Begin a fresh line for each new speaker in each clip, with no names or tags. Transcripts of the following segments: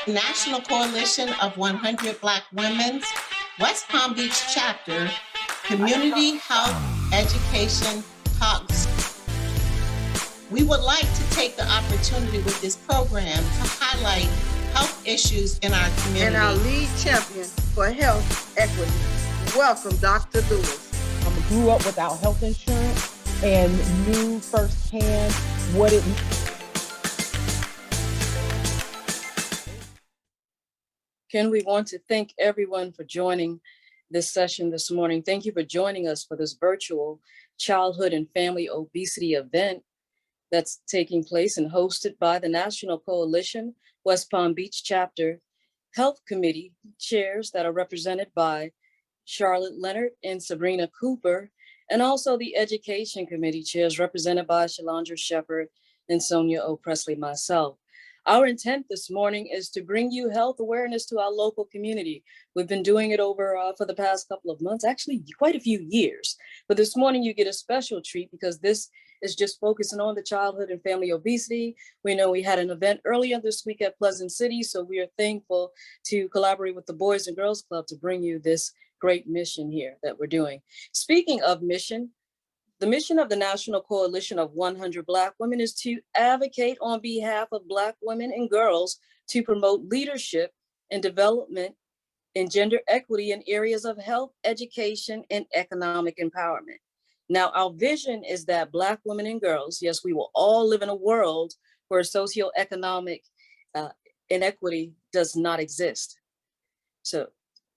National Coalition of 100 Black Women's West Palm Beach chapter, Community Health Education Talks. We would like to take the opportunity with this program to highlight health issues in our community.
And our lead champion for health equity. Welcome, Dr. Lewis.
I grew up without health insurance and knew firsthand what it meant.
Ken, we want to thank everyone for joining this session this morning. Thank you for joining us for this virtual Childhood and Family Obesity event that's taking place and hosted by the National Coalition West Palm Beach Chapter Health Committee chairs that are represented by Charlotte Leonard and Sabrina Cooper, and also the Education Committee chairs represented by Shalandra Shepard and Sonia O. Presley, myself. Our intent this morning is to bring you health awareness to our local community. We've been doing it for the past couple of months, actually quite a few years. But this morning you get a special treat because this is just focusing on the childhood and family obesity. We know we had an event earlier this week at Pleasant City, so we are thankful to collaborate with the Boys and Girls Club to bring you this great mission here that we're doing. Speaking of mission, the mission of the National Coalition of 100 Black Women is to advocate on behalf of Black women and girls to promote leadership and development in gender equity in areas of health, education, and economic empowerment. Now, our vision is that Black women and girls, yes, we will all live in a world where socioeconomic inequity does not exist. So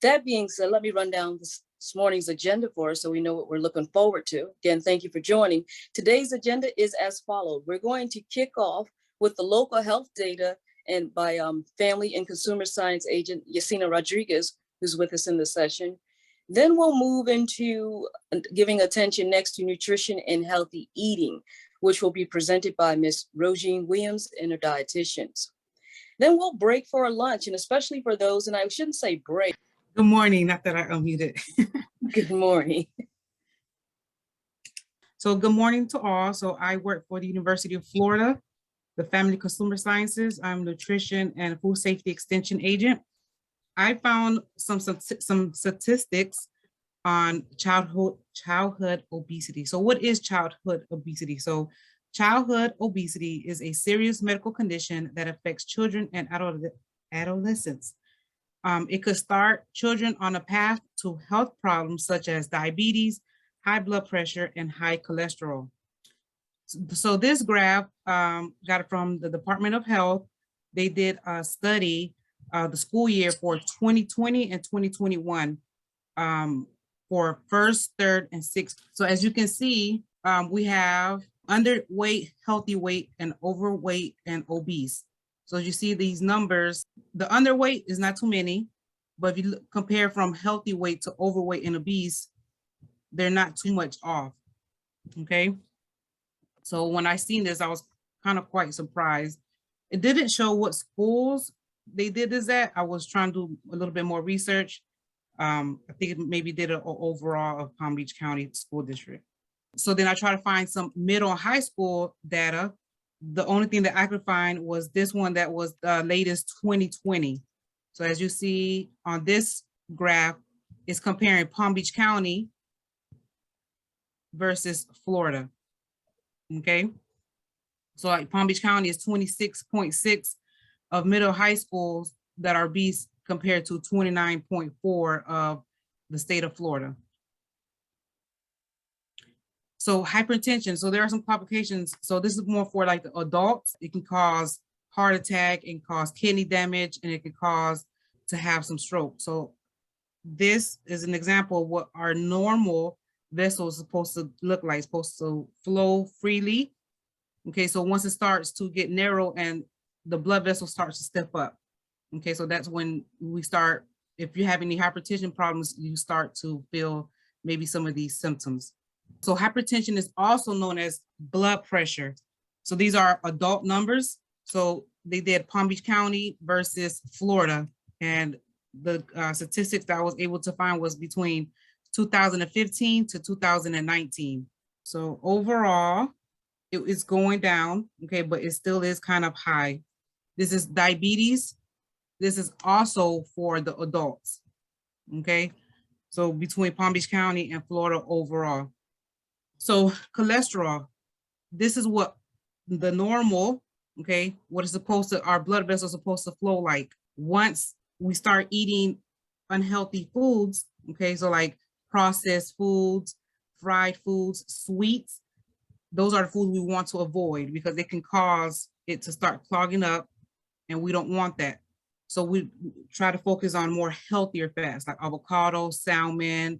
that being said, let me run down this morning's agenda for us so we know what we're looking forward to. Again, thank you for joining. Today's agenda is as follows. We're going to kick off with the local health data and by Family and Consumer Science agent Yasina Rodriguez, who's with us in the session. Then we'll move into giving attention next to nutrition and healthy eating, which will be presented by Ms. Rojean Williams and her dietitians. Then we'll break for a lunch, and especially for those, and I shouldn't say break.
Good morning, not that I unmuted.
Good morning.
So good morning to all. So I work for the University of Florida, the Family Consumer Sciences. I'm nutrition and food safety extension agent. I found some statistics on childhood obesity. So what is childhood obesity? So childhood obesity is a serious medical condition that affects children and adolescents. It could start children on a path to health problems such as diabetes, high blood pressure, and high cholesterol. So this graph got it from the Department of Health. They did a study the school year for 2020 and 2021 for first, third, and sixth. So as you can see, we have underweight, healthy weight, and overweight and obese. So as you see these numbers, the underweight is not too many, but if you compare from healthy weight to overweight and obese, they're not too much off, okay? So when I seen this, I was kind of quite surprised. It didn't show what schools they did this at. I was trying to do a little bit more research. I think it maybe did an overall of Palm Beach County School District. So then I tried to find some middle and high school data. The only thing that I could find was this one that was the latest 2020. So as you see on this graph, it's comparing Palm Beach County versus Florida, okay? So like Palm Beach County is 26.6 of middle high schools that are obese compared to 29.4 of the state of Florida. So hypertension, so there are some complications. So this is more for like the adults. It can cause heart attack, and cause kidney damage, and it can cause to have some stroke. So this is an example of what our normal vessel is supposed to look like. It's supposed to flow freely. Okay, so once it starts to get narrow and the blood vessel starts to step up. Okay, so that's when we start, if you have any hypertension problems, you start to feel maybe some of these symptoms. So hypertension is also known as blood pressure. So these are adult numbers. So they did Palm Beach County versus Florida. And the statistics that I was able to find was between 2015 to 2019. So overall, it is going down, okay, but it still is kind of high. This is diabetes. This is also for the adults, okay? So between Palm Beach County and Florida overall. So cholesterol, this is what the normal, okay, what is supposed to, our blood vessels are supposed to flow like. Once we start eating unhealthy foods, okay, so like processed foods, fried foods, sweets, those are the foods we want to avoid because they can cause it to start clogging up, and we don't want that. So we try to focus on more healthier fats like avocado, salmon,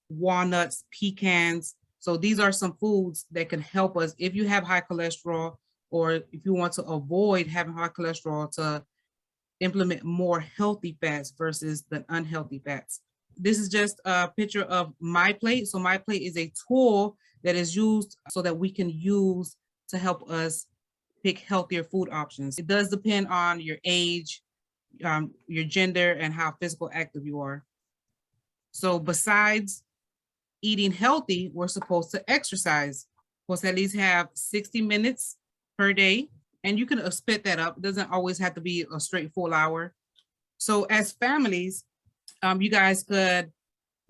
walnuts, pecans. So these are some foods that can help us if you have high cholesterol, or if you want to avoid having high cholesterol, to implement more healthy fats versus the unhealthy fats. This is just a picture of My Plate. So My Plate is a tool that is used so that we can use to help us pick healthier food options. It does depend on your age, your gender, and how physical active you are. So besides eating healthy, we're supposed to exercise. We're supposed to at least have 60 minutes per day. And you can split that up. It doesn't always have to be a straight full hour. So as families, you guys could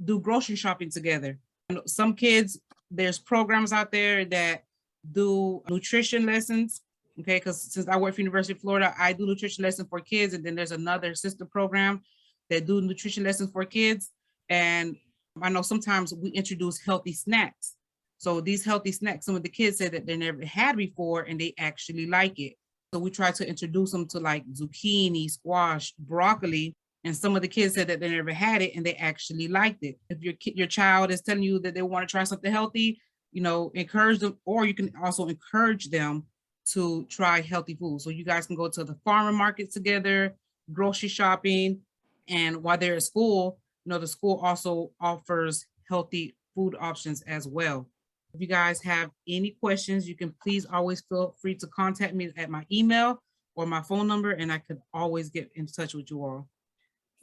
do grocery shopping together. Some kids, there's programs out there that do nutrition lessons, okay? Because since I work for University of Florida, I do nutrition lessons for kids, and then there's another sister program that do nutrition lessons for kids. And I know sometimes we introduce healthy snacks. So these healthy snacks, some of the kids said that they never had before and they actually like it. So we try to introduce them to like zucchini, squash, broccoli. And some of the kids said that they never had it and they actually liked it. If your child is telling you that they want to try something healthy, you know, encourage them, or you can also encourage them to try healthy food. So you guys can go to the farmer market together, grocery shopping, and while they're at school, you know, the school also offers healthy food options as well. If you guys have any questions, you can please always feel free to contact me at my email or my phone number, and I could always get in touch with you all.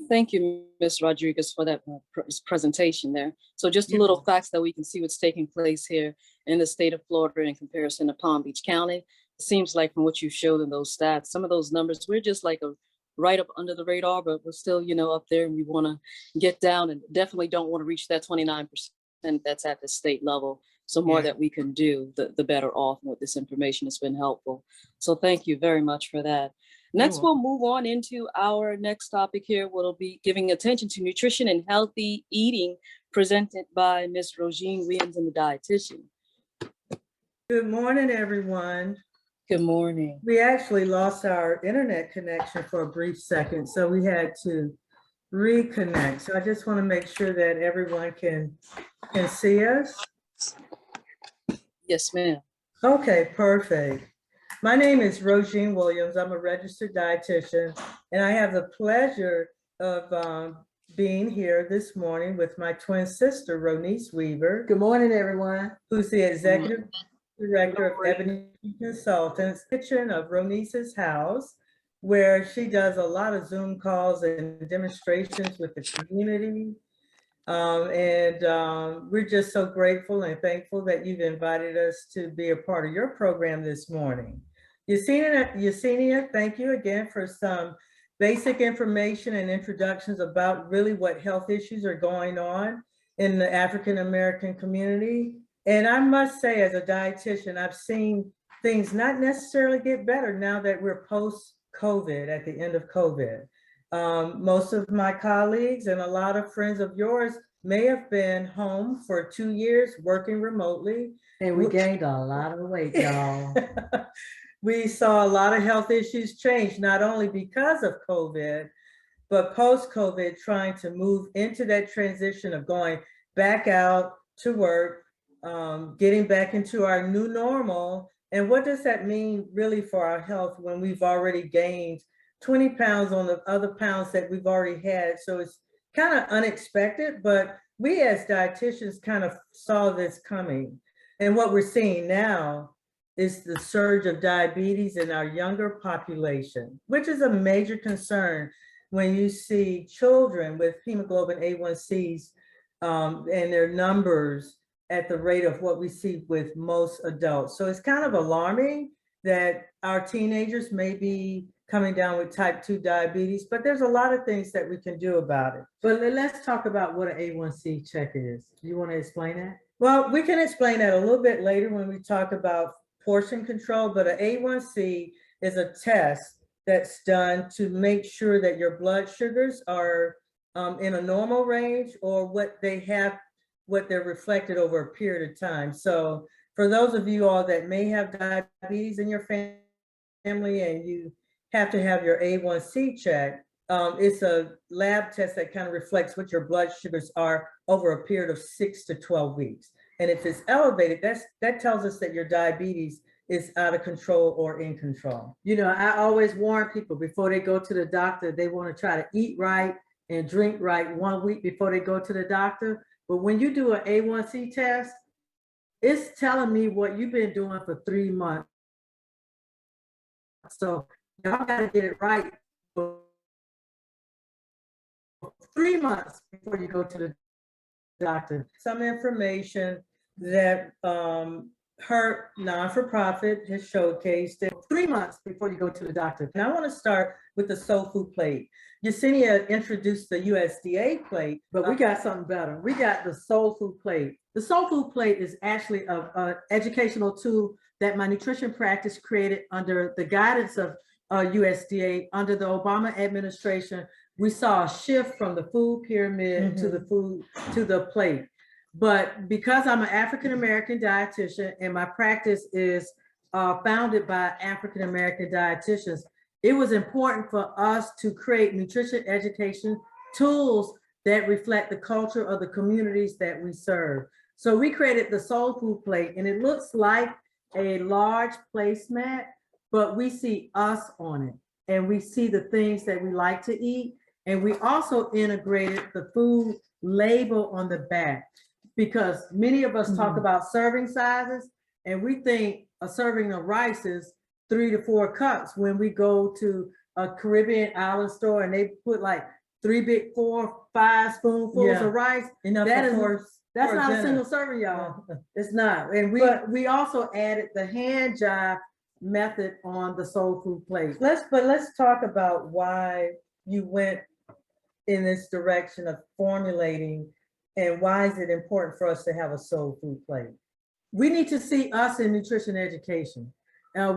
Thank you, Ms. Rodriguez, for that presentation there. So just a little facts that we can see what's taking place here in the state of Florida in comparison to Palm Beach County. It seems like from what you showed in those stats, some of those numbers, we're just like right up under the radar, but we're still, you know, up there, and we want to get down, and definitely don't want to reach that 29% that's at the state level. So more that we can do, the better off with this information. Has been helpful. So thank you very much for that. Next, we'll move on into our next topic here. We'll be giving attention to nutrition and healthy eating, presented by Ms. Rojean Williams, and the dietitian.
Good morning, everyone.
Good morning.
We actually lost our internet connection for a brief second, so we had to reconnect. So I just want to make sure that everyone can see us.
Yes, ma'am.
Okay, perfect. My name is Rojean Williams. I'm a registered dietitian, and I have the pleasure of being here this morning with my twin sister, Ronice Weaver.
Good morning, everyone.
Who's the executive director of Hebni Consultants, kitchen of Ronice's house, where she does a lot of Zoom calls and demonstrations with the community. We're just so grateful and thankful that you've invited us to be a part of your program this morning. Yesenia, thank you again for some basic information and introductions about really what health issues are going on in the African-American community. And I must say, as a dietitian, I've seen things not necessarily get better now that we're post-COVID, at the end of COVID. Most of my colleagues and a lot of friends of yours may have been home for 2 years working remotely.
And we gained a lot of weight, y'all.
We saw a lot of health issues change, not only because of COVID, but post-COVID, trying to move into that transition of going back out to work, getting back into our new normal. And what does that mean really for our health when we've already gained 20 pounds on the other pounds that we've already had? So it's kind of unexpected, but we as dietitians kind of saw this coming. And what we're seeing now is the surge of diabetes in our younger population, which is a major concern when you see children with hemoglobin A1Cs and their numbers at the rate of what we see with most adults. So it's kind of alarming that our teenagers may be coming down with type 2 diabetes, but there's a lot of things that we can do about it.
But let's talk about what an A1C check is. You want to explain that?
Well, we can explain that a little bit later when we talk about portion control, but an A1C is a test that's done to make sure that your blood sugars are in a normal range, or what they're reflected over a period of time. So for those of you all that may have diabetes in your family and you have to have your A1C checked, it's a lab test that kind of reflects what your blood sugars are over a period of 6 to 12 weeks. And if it's elevated, that tells us that your diabetes is out of control or in control.
You know, I always warn people before they go to the doctor, they want to try to eat right and drink right 1 week before they go to the doctor. But when you do an A1C test, it's telling me what you've been doing for 3 months. So y'all got to get it right for 3 months before you go to the doctor.
Some information that her non-for-profit has showcased it.
3 months before you go to the doctor.
And I want to start with the soul food plate. Yesenia introduced the USDA plate,
But we got something better. We got the soul food plate. The soul food plate is actually an educational tool that my nutrition practice created under the guidance of USDA. Under the Obama administration, we saw a shift from the food pyramid to the plate. But because I'm an African-American dietitian and my practice is founded by African-American dietitians, it was important for us to create nutrition education tools that reflect the culture of the communities that we serve. So we created the soul food plate, and it looks like a large placemat, but we see us on it, and we see the things that we like to eat. And we also integrated the food label on the back, because many of us talk about serving sizes, and we think a serving of rice is 3 to 4 cups when we go to a Caribbean island store and they put like 3 big, 4, 5 spoonfuls of rice. That's not a single serving, y'all. It's not. And we also added the hand jive method on the soul food plate.
Let's talk about why you went in this direction of formulating, and why is it important for us to have a soul food plate?
We need to see us in nutrition education.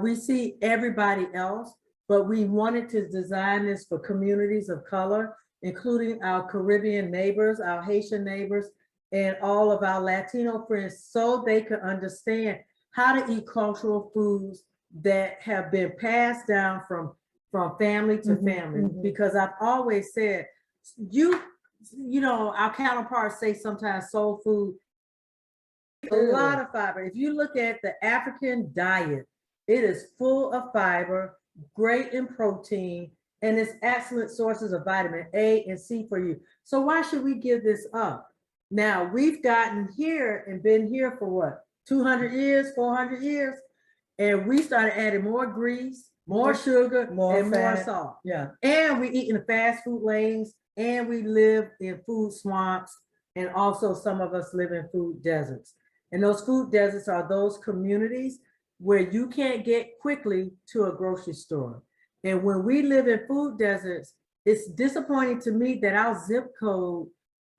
We see everybody else, but we wanted to design this for communities of color, including our Caribbean neighbors, our Haitian neighbors, and all of our Latino friends, so they could understand how to eat cultural foods that have been passed down from family to family. Because I've always said, you know, our counterparts say sometimes soul food, a lot of fiber. If you look at the African diet, it is full of fiber, great in protein, and it's excellent sources of vitamin A and C for you. So why should we give this up? Now, we've gotten here and been here for what, 200 years, 400 years? And we started adding more grease, more sugar, and more salt.
Yeah.
And we eat in the fast food lanes, and we live in food swamps, and also some of us live in food deserts. And those food deserts are those communities where you can't get quickly to a grocery store. And when we live in food deserts, it's disappointing to me that our zip code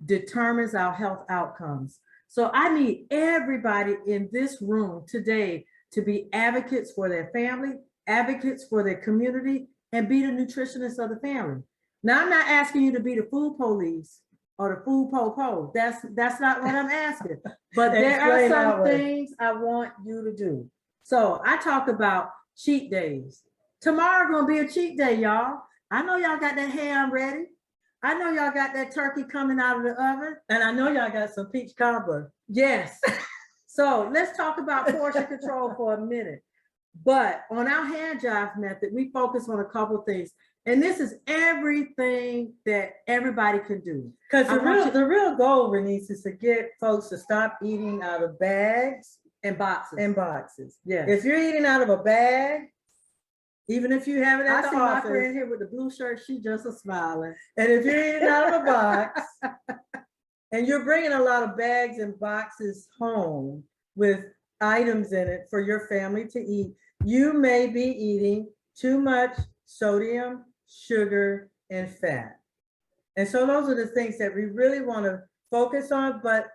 determines our health outcomes. So I need everybody in this room today to be advocates for their family, advocates for their community, and be the nutritionist of the family. Now, I'm not asking you to be the food police or the food po-po. That's not what I'm asking. But there are some things I want you to do. So I talk about cheat days. Tomorrow gonna be a cheat day, y'all. I know y'all got that ham ready. I know y'all got that turkey coming out of the oven.
And I know y'all got some peach cobbler.
Yes. So let's talk about portion control for a minute. But on our hand jive method, we focus on a couple of things. And this is everything that everybody can do.
Because the real goal, Renice, is to get folks to stop eating out of bags
and boxes.
Yeah. If you're eating out of a bag, even if you have it at the office.
I see my friend here with the blue shirt, she just a smiling.
And if you're eating out of a box, and you're bringing a lot of bags and boxes home with items in it for your family to eat, you may be eating too much sodium, sugar, and fat. And so those are the things that we really want to focus on. But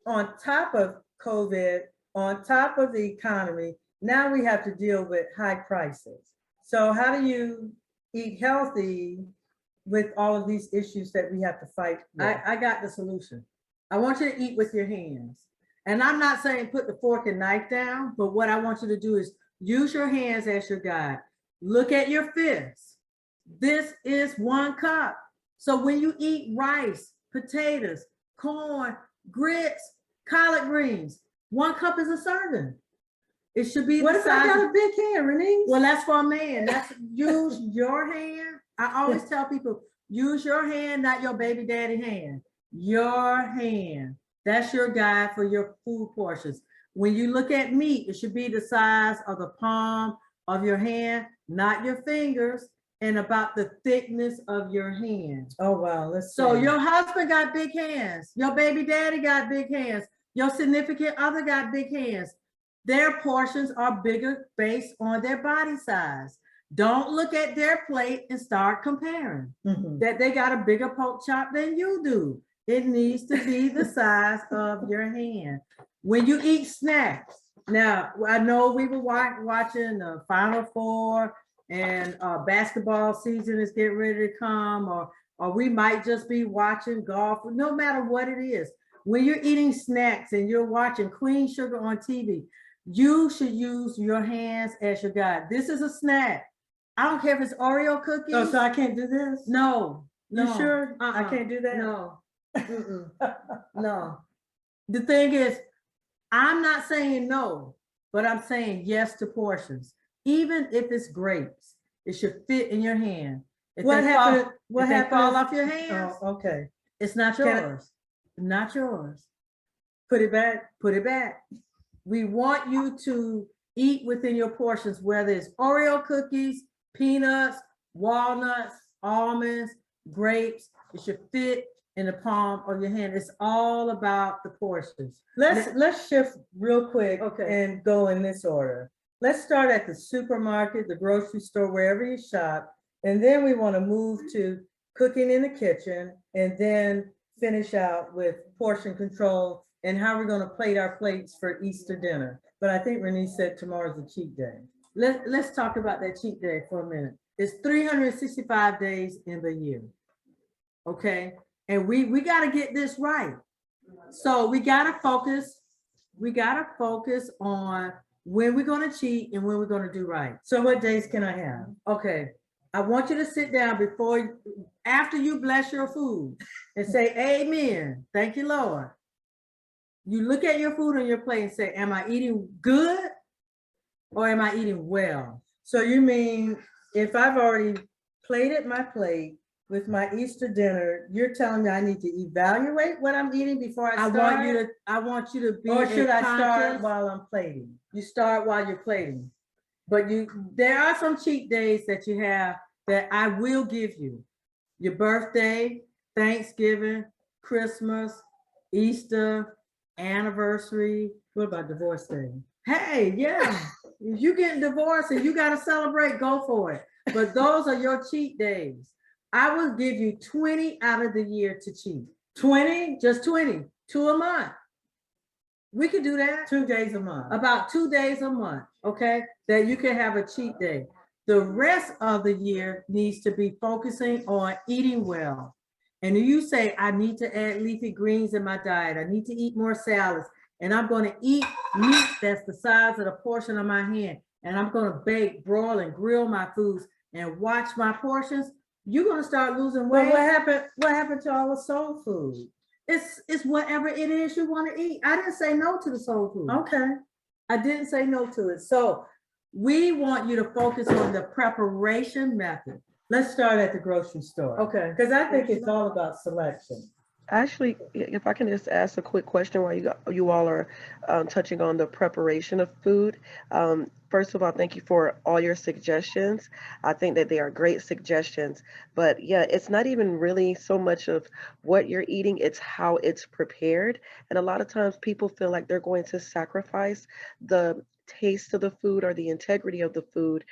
on top of COVID, on top of the economy, now we have to deal with high prices. So how do you eat healthy with all of these issues that we have to fight with?
I got the solution. I want you to eat with your hands. And I'm not saying put the fork and knife down, but what I want you to do is use your hands as your guide. Look at your fists. This is 1 cup. So when you eat rice, potatoes, corn, grits, collard greens, 1 cup is a serving. It should be
What
the
if I
size
got
of,
a big hand, Renee?
well, that's for a man. That's use your hand. I always tell people, use your hand, not your baby daddy hand. Your hand. That's your guide for your food portions. When you look at meat, it should be the size of the palm of your hand, not your fingers, and about the thickness of your hand.
Oh, wow. Let's
So
see.
your husband got big hands. Your baby daddy got big hands. Your significant other got big hands. Their portions are bigger based on their body size. Don't look at their plate and start comparing
Mhm.
that they got a bigger pork chop than you do. It needs to be the size of your hand. When you eat snacks, now I know we were watching the Final Four and basketball season is getting ready to come, or we might just be watching golf, no matter what it is. When you're eating snacks and you're watching Queen Sugar on TV, you should use your hands as your guide. This is a snack. I don't care if it's Oreo cookies.
Oh, so I can't do this?
No.
You
No.
sure? I can't do that?
No. No. The thing is, I'm not saying no, but I'm saying yes to portions. Even if it's grapes, it should fit in your hand. If
What
they
happened?
fall-
What
if they
happened?
fall off your hands,
Oh, okay.
it's not
Can I-
yours. Not yours.
Put it back.
Put it back. We want you to eat within your portions, whether it's Oreo cookies, peanuts, walnuts, almonds, grapes. It should fit in the palm of your hand. It's all about the portions.
Let's shift real quick
Okay.
and go in this order. Let's start at the supermarket, the grocery store, wherever you shop. And then we want to move to cooking in the kitchen and then finish out with portion control and how we're going to plate our plates for Easter dinner. But I think Renee said tomorrow's a cheat day.
Let's talk about that cheat day for a minute. It's 365 days in the year. Okay, and we got to get this right. So we got to focus. We got to focus on when we're going to cheat and when we're going to do right.
So what days can I have?
Okay, I want you to sit down after you bless your food and say, amen. Thank you, Lord. You look at your food on your plate and say, am I eating good or am I eating well?
So you mean if I've already plated my plate with my Easter dinner, you're telling me I need to evaluate what I'm eating before I start?
I want you to be.
Or should I start
conscious-
while I'm plating?
You start while you're plating. But there are some cheat days that you have that I will give you. Your birthday, Thanksgiving, Christmas, Easter, anniversary.
What about divorce day?
Hey, yeah. If you getting divorced and you got to celebrate, go for it. But those are your cheat days. I will give you 20 out of the year to cheat.
20?
Just 20, 2 a month. We could do that.
2 days a month.
About 2 days a month, okay? That you can have a cheat day. The rest of the year needs to be focusing on eating well. And you say, I need to add leafy greens in my diet. I need to eat more salads. And I'm going to eat meat that's the size of the portion of my hand. And I'm going to bake, broil, and grill my foods and watch my portions. You're going to start losing weight.
Well, what happened to all the soul food?
It's whatever it is you want to eat. I didn't say no to the soul food.
Okay.
I didn't say no to it. So we want you to focus on the preparation method.
Let's start at the grocery store.
Okay.
Because I think it's all about selection.
Actually, if I can just ask a quick question while you all are touching on the preparation of food. First of all, thank you for all your suggestions. I think that they are great suggestions. But yeah, it's not even really so much of what you're eating, it's how it's prepared. And a lot of times people feel like they're going to sacrifice the taste of the food or the integrity of the food,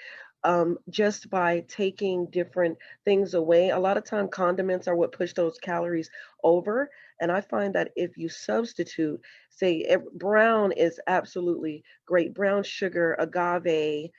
just by taking different things away. A lot of time condiments are what push those calories over. And I find that if you substitute, say brown is absolutely great, brown sugar, agave,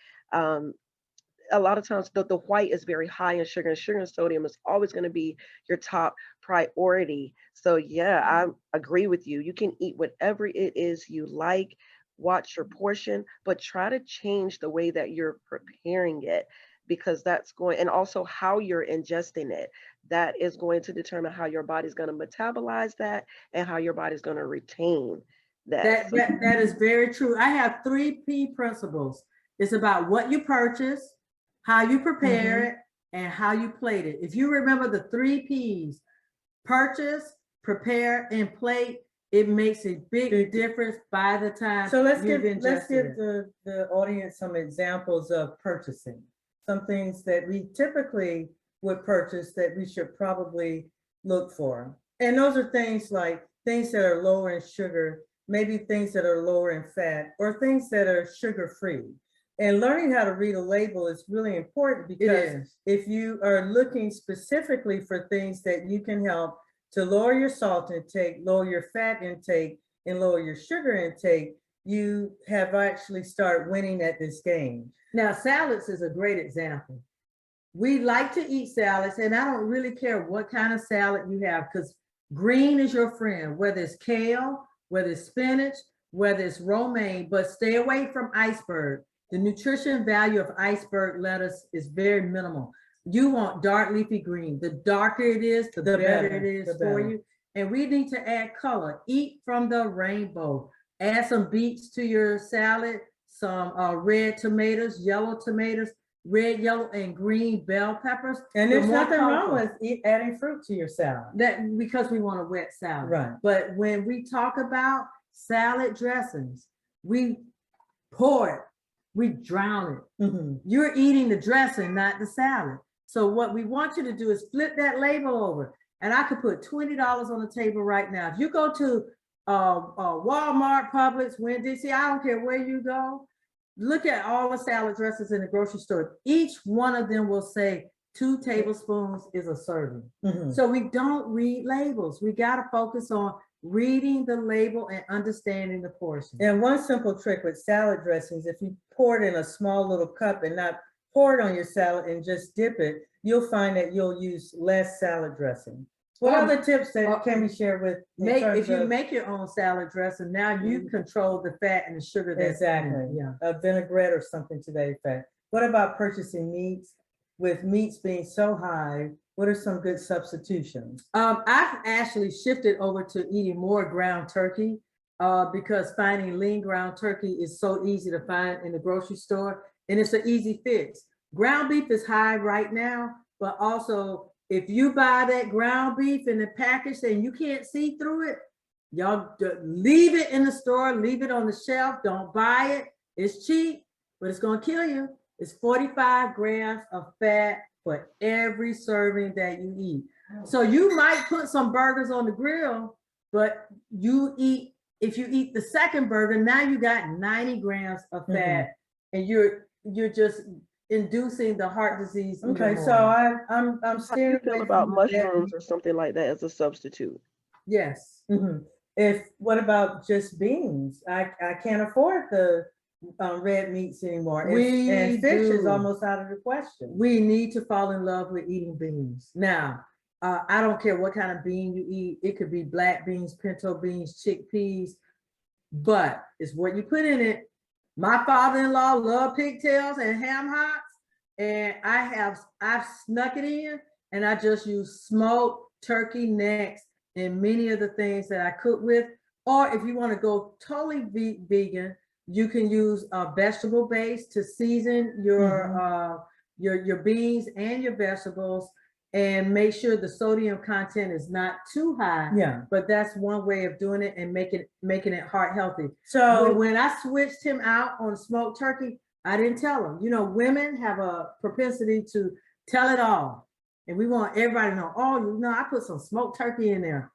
a lot of times the white is very high in sugar, and sugar and sodium is always going to be your top priority. So yeah, I agree with you. You can eat whatever it is you like, watch your portion, but try to change the way that you're preparing it, because that's going, and also how you're ingesting it. That is going to determine how your body's going to metabolize that and how your body's going to retain that.
That is very true. I have 3 P principles. It's about what you purchase, how you prepare it, and how you plate it. If you remember the 3 Ps, purchase, prepare, and plate, it makes a big difference by the time.
So let's give the audience some examples of purchasing, some things that we typically would purchase that we should probably look for. And those are things like things that are lower in sugar, maybe things that are lower in fat, or things that are sugar-free. And learning how to read a label is really important, because if you are looking specifically for things that you can help to lower your salt intake, lower your fat intake, and lower your sugar intake, you have actually started winning at this game.
Now, salads is a great example. We like to eat salads, and I don't really care what kind of salad you have, because green is your friend, whether it's kale, whether it's spinach, whether it's romaine, but stay away from iceberg. The nutrition value of iceberg lettuce is very minimal. You want dark leafy green. The darker it is, the better it is for you. And we need to add color. Eat from the rainbow. Add some beets to your salad, some red tomatoes, yellow tomatoes, red, yellow, and green bell peppers.
And there's nothing wrong with adding fruit to your salad.
That because we want a wet salad.
Right.
But when we talk about salad dressings, we pour it. We drown it. You're eating the dressing, not the salad. So what we want you to do is flip that label over. And I could put $20 on the table right now. If you go to Walmart, Publix, Winn-Dixie, I don't care where you go, look at all the salad dressings in the grocery store. Each one of them will say 2 tablespoons is a serving. So we don't read labels. We got to focus on reading the label and understanding the portion.
And one simple trick with salad dressings, if you pour it in a small little cup and not pour it on your salad and just dip it, you'll find that you'll use less salad dressing. What other tips that can we share with?
If you make your own salad dressing, now you control the fat and the sugar. That's
a vinaigrette or something to that effect. What about purchasing meats? With meats being so high, what are some good substitutions?
I've actually shifted over to eating more ground turkey because finding lean ground turkey is so easy to find in the grocery store, and it's an easy fix. Ground beef is high right now, but also if you buy that ground beef in the package and you can't see through it, y'all leave it in the store, leave it on the shelf, don't buy it. It's cheap, but it's gonna kill you. It's 45 grams of fat for every serving that you eat. So you might put some burgers on the grill, but if you eat the second burger, now you got 90 grams of fat, and you're just inducing the heart disease.
Okay, so I'm scared
about mushrooms or something like that as a substitute.
Yes.
What about just beans? I can't afford the red meats anymore. And fish is almost out of the question.
We need to fall in love with eating beans. Now, I don't care what kind of bean you eat. It could be black beans, pinto beans, chickpeas, but it's what you put in it. My father-in-law loved pigtails and ham hocks, and I've snuck it in, and I just use smoked turkey necks in many of the things that I cook with. Or if you want to go totally vegan, you can use a vegetable base to season your beans and your vegetables, and make sure the sodium content is not too high. But that's one way of doing it and making it heart healthy. So when I switched him out on smoked turkey, I didn't tell him. You know, women have a propensity to tell it all, and we want everybody to know. Oh, you know, I put some smoked turkey in there.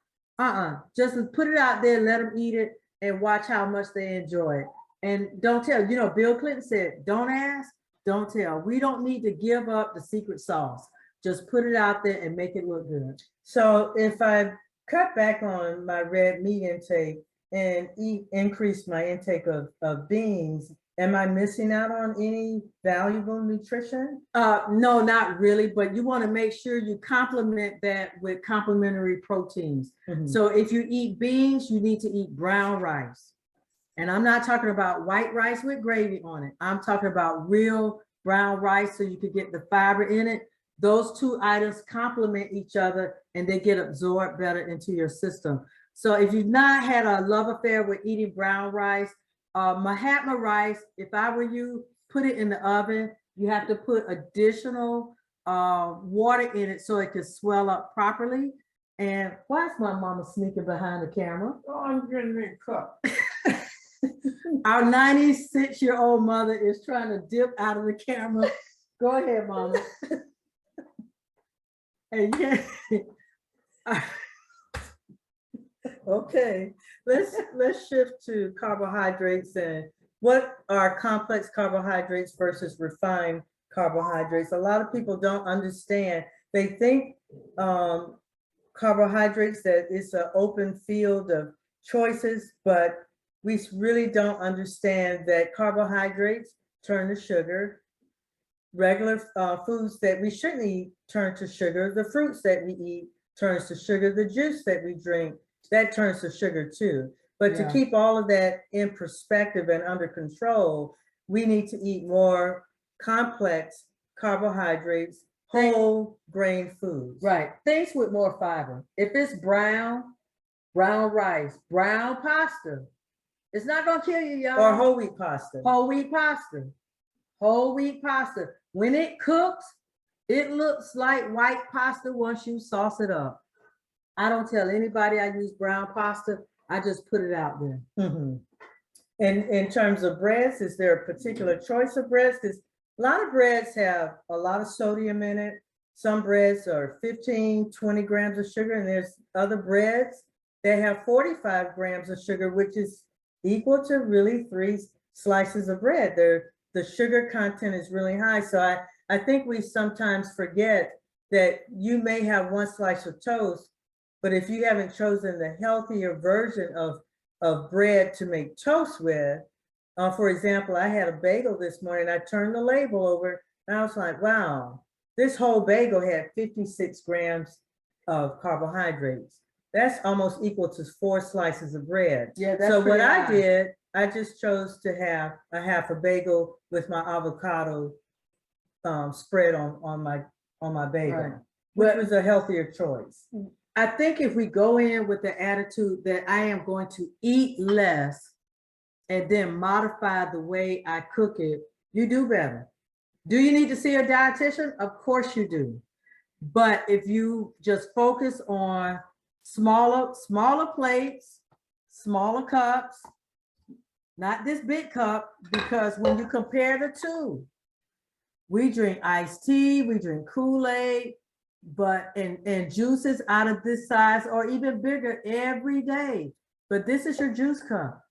Just put it out there, let them eat it, and watch how much they enjoy it. And don't tell. You know, Bill Clinton said, don't ask, don't tell. We don't need to give up the secret sauce. Just put it out there and make it look good.
So if I cut back on my red meat intake and increase my intake of beans, am I missing out on any valuable nutrition?
No, not really, but you want to make sure you complement that with complementary proteins. So if you eat beans, you need to eat brown rice. And I'm not talking about white rice with gravy on it. I'm talking about real brown rice so you could get the fiber in it. Those two items complement each other and they get absorbed better into your system. So if you've not had a love affair with eating brown rice, Mahatma rice, if I were you, put it in the oven. You have to put additional water in it so it can swell up properly. And why is my mama sneaking behind the camera?
Oh, I'm getting me a cup.
Our 96-year-old mother is trying to dip out of the camera. Go ahead, mama. And yeah.
Okay, let's shift to carbohydrates and what are complex carbohydrates versus refined carbohydrates. A lot of people don't understand. They think carbohydrates that it's an open field of choices, but we really don't understand that carbohydrates turn to sugar. Regular foods that we shouldn't eat turn to sugar. The fruits that we eat turns to sugar. The juice that we drink, that turns to sugar too. But to keep all of that in perspective and under control, we need to eat more complex carbohydrates, whole grain foods.
Right, things with more fiber. If it's brown rice, brown pasta, it's not gonna kill you, y'all.
Or whole wheat pasta.
Whole wheat pasta. Whole wheat pasta. When it cooks, it looks like white pasta once you sauce it up. I don't tell anybody I use brown pasta. I just put it out there.
And in terms of breads, is there a particular choice of breads? Because a lot of breads have a lot of sodium in it. Some breads are 15, 20 grams of sugar, and there's other breads that have 45 grams of sugar, which is equal to really 3 slices of bread. The sugar content is really high. So I think we sometimes forget that you may have 1 slice of toast, but if you haven't chosen the healthier version of bread to make toast with, for example, I had a bagel this morning. I turned the label over and I was like, wow, this whole bagel had 56 grams of carbohydrates. That's almost equal to 4 slices of bread.
Yeah, that's
so what
high.
I did, I just chose to have a half a bagel with my avocado spread on my bagel,
Right.
which was a healthier choice.
I think if we go in with the attitude that I am going to eat less and then modify the way I cook it, you do better. Do you need to see a dietitian? Of course you do. But if you just focus on smaller plates, smaller cups, not this big cup, because when you compare the two, we drink iced tea, we drink Kool-Aid, but and juices out of this size or even bigger every day. But this is your juice cup.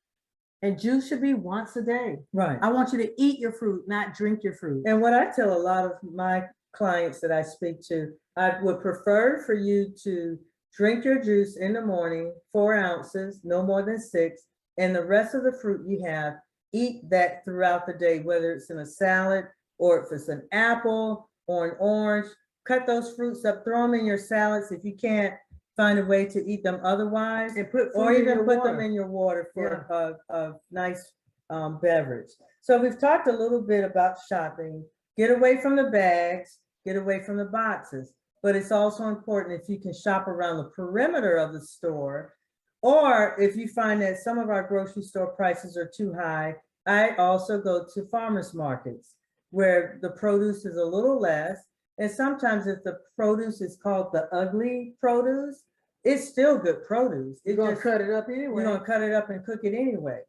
And juice should be once a day.
Right.
I want you to eat your fruit, not drink your fruit.
And what I tell a lot of my clients that I speak to, I would prefer for you to drink your juice in the morning, 4 ounces, no more than 6, and the rest of the fruit you have, eat that throughout the day, whether it's in a salad or if it's an apple or an orange. Cut those fruits up, throw them in your salads if you can't find a way to eat them otherwise,
And put
or even put
water.
them in your water for a nice beverage. So we've talked a little bit about shopping. Get away from the bags, get away from the boxes. But it's also important if you can shop around the perimeter of the store, or if you find that some of our grocery store prices are too high, I also go to farmers markets where the produce is a little less. And sometimes if the produce is called the ugly produce, it's still good produce.
You're gonna cut it up anyway.
You're gonna cut it up and cook it anyway.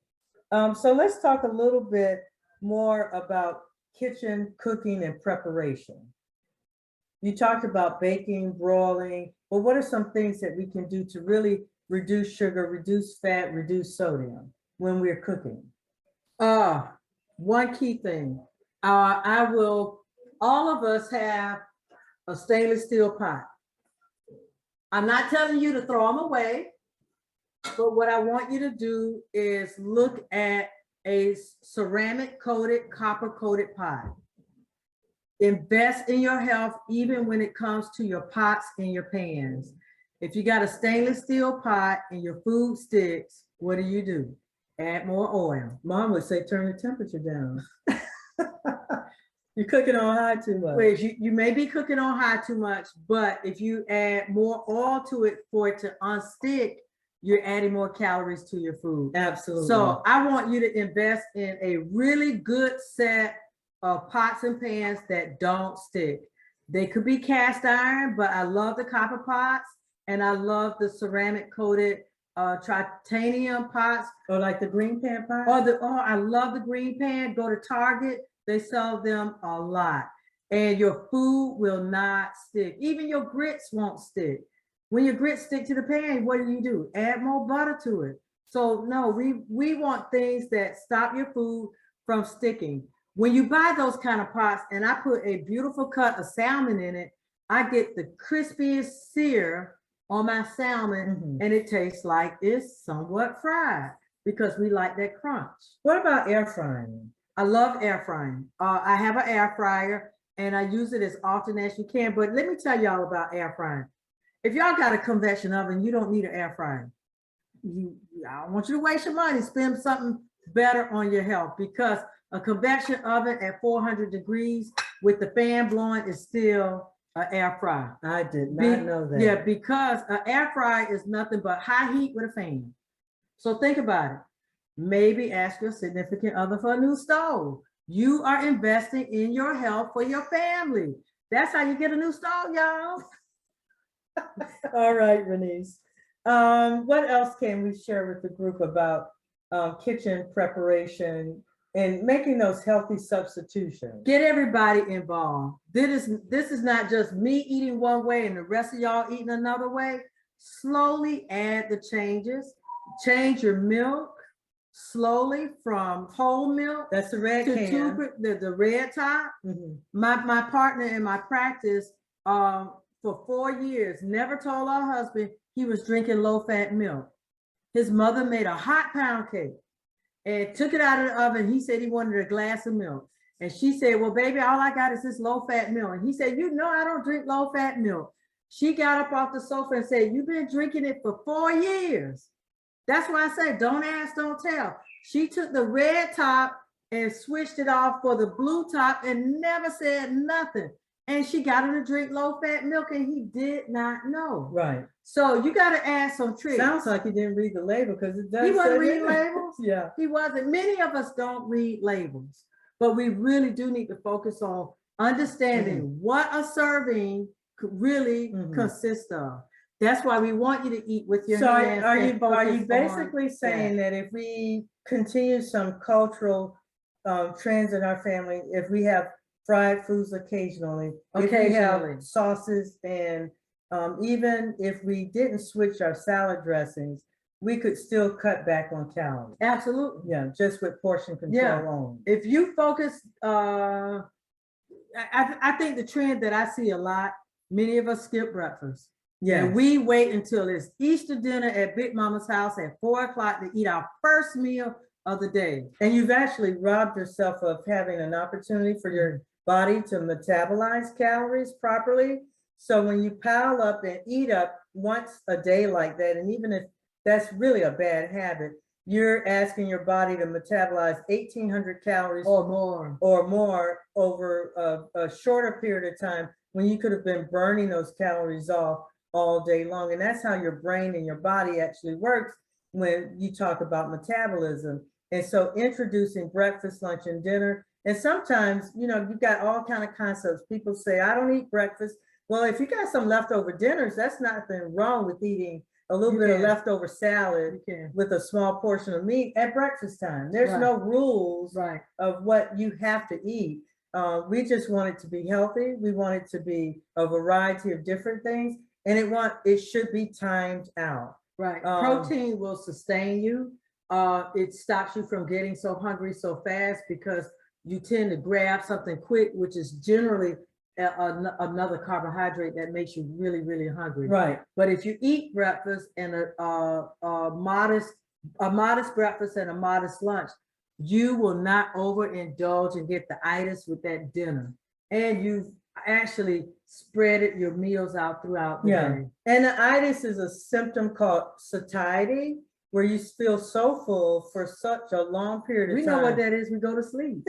So let's talk a little bit more about kitchen cooking and preparation. You talked about baking, broiling, but what are some things that we can do to really reduce sugar, reduce fat, reduce sodium when we're cooking?
One key thing, all of us have a stainless steel pot. I'm not telling you to throw them away, but what I want you to do is look at a ceramic coated, copper coated pot. Invest in your health, even when it comes to your pots and your pans. If you got a stainless steel pot and your food sticks, what do? Add more oil.
Mom would say, turn the temperature down. You're cooking on high too much.
Wait, you may be cooking on high too much, but if you add more oil to it for it to unstick, you're adding more calories to your food.
Absolutely.
So I want you to invest in a really good set of pots and pans that don't stick. They could be cast iron, but I love the copper pots and I love the ceramic coated titanium pots.
Or like the green pan pot?
I love the green pan. Go to Target. They sell them a lot. And your food will not stick. Even your grits won't stick. When your grits stick to the pan, what do? Add more butter to it. So no, we want things that stop your food from sticking. When you buy those kind of pots and I put a beautiful cut of salmon in it, I get the crispiest sear on my salmon and it tastes like it's somewhat fried because we like that crunch.
What about air frying?
I love air frying. I have an air fryer and I use it as often as you can, but let me tell y'all about air frying. If y'all got a convection oven, you don't need an air fryer. I don't want you to waste your money, spend something better on your health because a convection oven at 400 degrees with the fan blowing is still an air fryer.
I did not know that.
Yeah, because an air fryer is nothing but high heat with a fan. So think about it. Maybe ask your significant other for a new stove. You are investing in your health for your family. That's how you get a new stove, y'all.
All right, Renice. What else can we share with the group about kitchen preparation and making those healthy substitutions?
Get everybody involved. This is not just me eating one way and the rest of y'all eating another way. Slowly add the changes. Change your milk slowly from whole milk.
That's the red can.
The red top. My partner in my practice for 4 years never told her husband he was drinking low-fat milk. His mother made a hot pound cake and took it out of the oven. He said he wanted a glass of milk. And she said, well, baby, all I got is this low-fat milk. And he said, you know, I don't drink low-fat milk. She got up off the sofa and said, you've been drinking it for 4 years. That's why I said, don't ask, don't tell. She took the red top and switched it off for the blue top and never said nothing. And she got him to drink low-fat milk and he did not know.
Right.
So you got to add some tricks.
Sounds like he didn't read the label because it does.
He wasn't reading labels.
Yeah.
He wasn't. Many of us don't read labels, but we really do need to focus on understanding what a serving really consists of. That's why we want you to eat with your hands.
So are you basically saying that if we continue some cultural trends in our family, if we have fried foods occasionally, if we have sauces, and even if we didn't switch our salad dressings, we could still cut back on calories?
Absolutely.
Yeah, just with portion control on.
If you focus, I think the trend that I see a lot, many of us skip breakfast. Yeah, and we wait until it's Easter dinner at Big Mama's house at 4 o'clock to eat our first meal of the day.
And you've actually robbed yourself of having an opportunity for your body to metabolize calories properly. So when you pile up and eat up once a day like that, and even if that's really a bad habit, you're asking your body to metabolize 1,800 calories
or more
over a shorter period of time when you could have been burning those calories off all day long. And that's how your brain and your body actually works when you talk about metabolism. And so introducing breakfast, lunch, and dinner. And sometimes, you know, you've got all kind of concepts. People say, I don't eat breakfast. Well, if you got some leftover dinners, that's nothing wrong with eating a little bit of leftover salad with a small portion of meat at breakfast time. There's no rules of what you have to eat. We just want it to be healthy. We want it to be a variety of different things. And it should be timed out.
Right. Protein will sustain you. It stops you from getting so hungry so fast because you tend to grab something quick, which is generally another carbohydrate that makes you really, really hungry.
Right.
But if you eat breakfast and a modest breakfast and a modest lunch, you will not overindulge and get the itis with that dinner. And you've actually spreaded your meals out throughout the day.
And the itis is a symptom called satiety, where you feel so full for such a long period of time.
We know what that is. We go to sleep.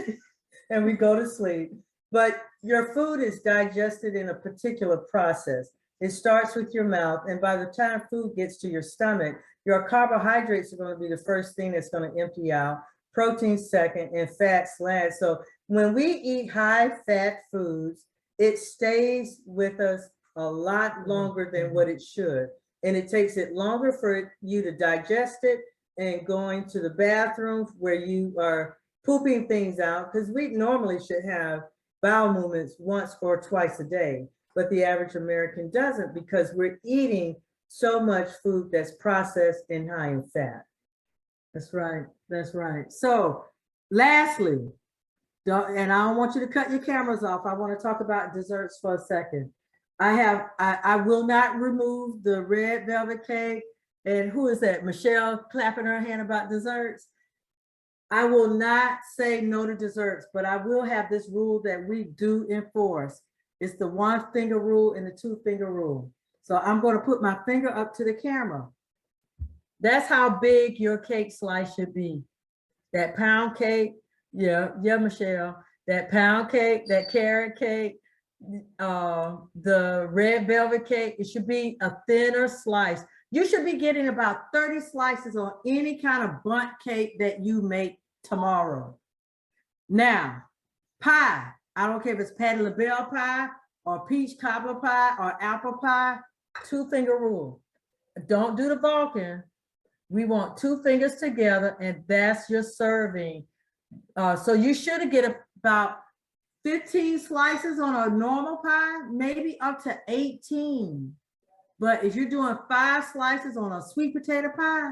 And we go to sleep. But your food is digested in a particular process. It starts with your mouth, and by the time food gets to your stomach, your carbohydrates are going to be the first thing that's going to empty out, protein second, and fats last. So when we eat high fat foods, it stays with us a lot longer than what it should. And it takes it longer for you to digest it and going to the bathroom where you are pooping things out, because we normally should have bowel movements once or twice a day, but the average American doesn't because we're eating so much food that's processed and high in fat.
That's right. That's right. So lastly, and I don't want you to cut your cameras off. I want to talk about desserts for a second. I will not remove the red velvet cake. And who is that? Michelle clapping her hand about desserts. I will not say no to desserts, but I will have this rule that we do enforce. It's the 1 finger rule and the 2 finger rule. So I'm going to put my finger up to the camera. That's how big your cake slice should be. That pound cake, yeah, Michelle, that pound cake, that carrot cake, the red velvet cake, it should be a thinner slice. You should be getting about 30 slices on any kind of bundt cake that you make tomorrow. Now, pie, I don't care if it's Patti LaBelle pie or peach cobbler pie or apple pie, 2 finger rule. Don't do the Vulcan. We want 2 fingers together, and that's your serving. So you should get about 15 slices on a normal pie, maybe up to 18. But if you're doing 5 slices on a sweet potato pie,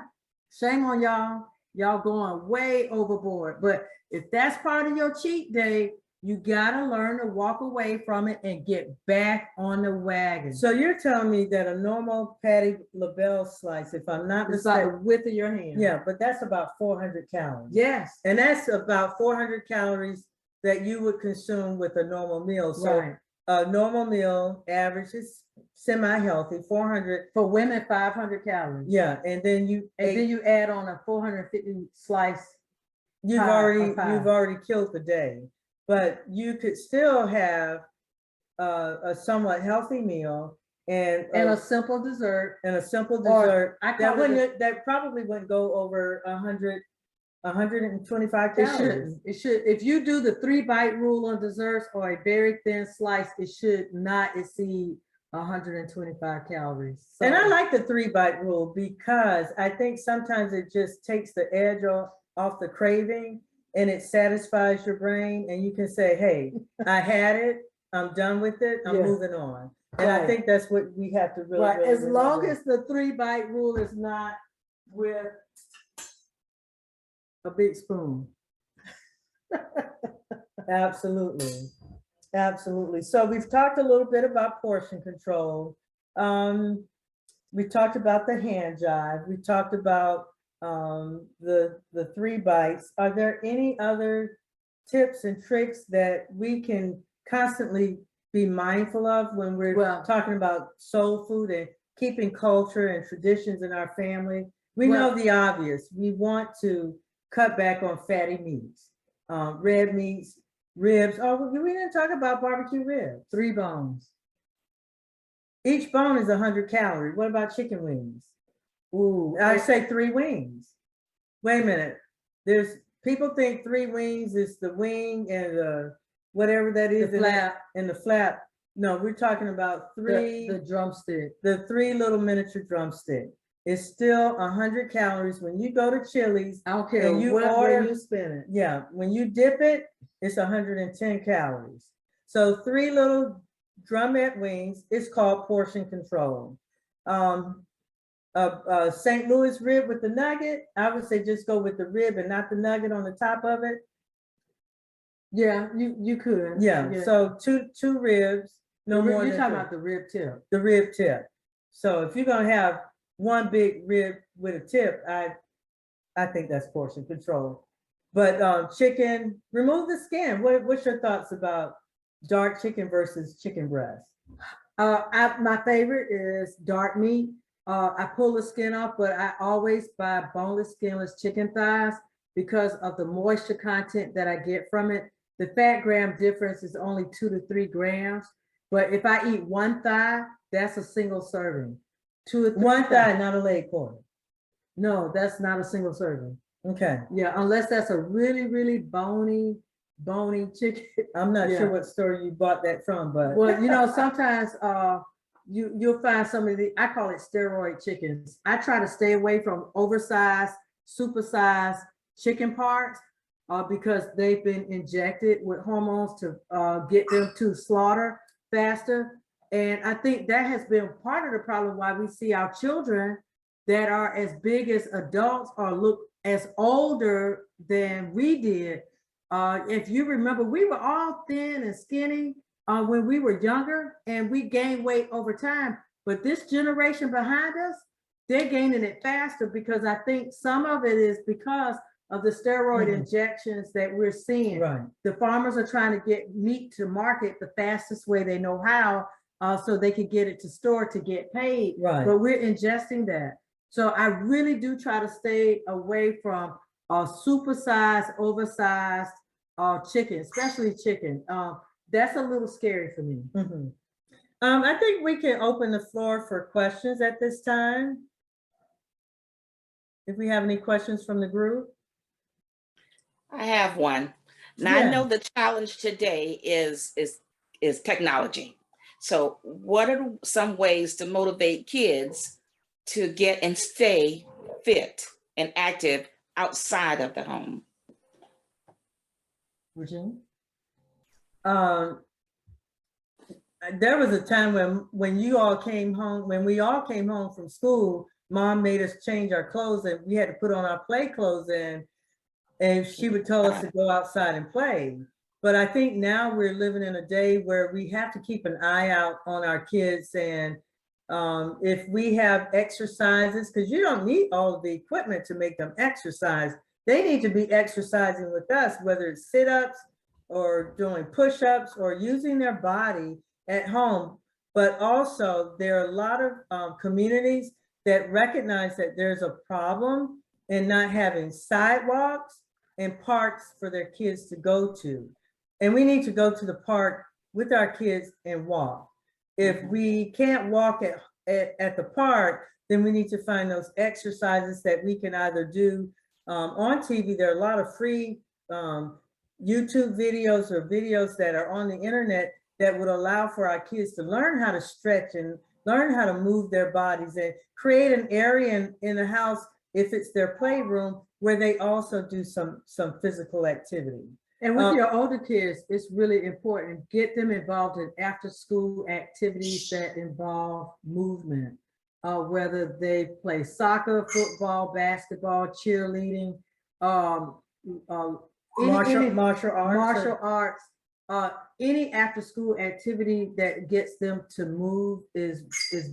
shame on y'all. Y'all going way overboard. But if that's part of your cheat day, you gotta learn to walk away from it and get back on the wagon.
So you're telling me that a normal Patti LaBelle slice, if I'm not
It's like the
mistaken,
width of your hand.
yeah, but that's about 400 calories.
Yes.
And that's about 400 calories that you would consume with a normal meal. So
Right.
a normal meal average is semi-healthy, 400.
For women, 500 calories.
Yeah, and then you
add on a 450 slice.
you've
pie,
already killed the day. But you could still have a somewhat healthy meal and
a simple dessert.
And a simple
Or
dessert
I call
that probably wouldn't go over 125 calories.
It should. If you do the 3-bite rule on desserts or a very thin slice, it should not exceed 125 calories. So,
And I like the 3-bite rule because I think sometimes it just takes the edge off the craving and it satisfies your brain, and you can say, hey, I had it, I'm done with it, I'm moving on. And I think that's what we have to really, really
as long
remember.
as the 3-bite rule is not with a big spoon.
Absolutely. Absolutely. So we've talked a little bit about portion control. We talked about the hand jive. We talked about the 3 bites. Are there any other tips and tricks that we can constantly be mindful of when we're talking about soul food and keeping culture and traditions in our family? We know the obvious. We want to cut back on fatty meats, red meats, ribs. Oh, we didn't talk about barbecue ribs.
3 bones.
Each bone is 100 calories. What about chicken wings? Ooh, I say 3 wings. Wait a minute. There's people think 3 wings is the wing and the whatever that is,
The flap.
and the flap. No, we're talking about 3
The drumstick.
the 3 little miniature drumstick. It's still 100 calories. When you go to Chili's,
I don't care
and you
what
order,
way you spin it.
yeah, when you dip it, it's 110 calories. So 3 little drumette wings is called portion control. St. Louis rib with the nugget, I would say just go with the rib and not the nugget on the top of it.
Yeah, you could.
Yeah, so two ribs, no more than
You're talking
three.
about the rib tip.
The rib tip. So if you're gonna have one big rib with a tip, I think that's portion control. But chicken, remove the skin. What's your thoughts about dark chicken versus chicken breast?
My favorite is dark meat. I pull the skin off, but I always buy boneless, skinless chicken thighs because of the moisture content that I get from it. The fat gram difference is only 2 to 3 grams. But if I eat one thigh, that's a single serving. 2 or 3
One thigh, not a leg quarter.
No, that's not a single serving.
Okay.
Yeah, unless that's a really, really bony chicken.
I'm not
Yeah.
sure what store you bought that from, but.
Well, you know, sometimes you'll find some of the, I call it steroid chickens. I try to stay away from oversized, supersized chicken parts because they've been injected with hormones to get them to slaughter faster. And I think that has been part of the problem why we see our children that are as big as adults or look as older than we did. If you remember, we were all thin and skinny when we were younger, and we gained weight over time. But this generation behind us, they're gaining it faster because I think some of it is because of the steroid injections that we're seeing.
Right.
The farmers are trying to get meat to market the fastest way they know how, so they can get it to store to get paid.
Right.
But we're ingesting that. So I really do try to stay away from supersized, oversized chicken, especially chicken. That's a little scary for me.
I think we can open the floor for questions at this time. If we have any questions from the group.
I have one. Now I know the challenge today is technology. So what are some ways to motivate kids to get and stay fit and active outside of the home?
Rojean? There was a time when you all came home, when we all came home from school, Mom made us change our clothes and we had to put on our play clothes and she would tell us to go outside and play. But I think now we're living in a day where we have to keep an eye out on our kids. And if we have exercises, because you don't need all of the equipment to make them exercise, they need to be exercising with us, whether it's sit-ups or doing push-ups or using their body at home. But also there are a lot of communities that recognize that there's a problem in not having sidewalks and parks for their kids to go to. And we need to go to the park with our kids and walk. If we can't walk at the park, then we need to find those exercises that we can either do on TV. There are a lot of free YouTube videos or videos that are on the internet that would allow for our kids to learn how to stretch and learn how to move their bodies and create an area in the house, if it's their playroom, where they also do some physical activity.
And with your older kids, it's really important, get them involved in after school activities that involve movement, whether they play soccer, football, basketball, cheerleading, martial arts, any after school activity that gets them to move is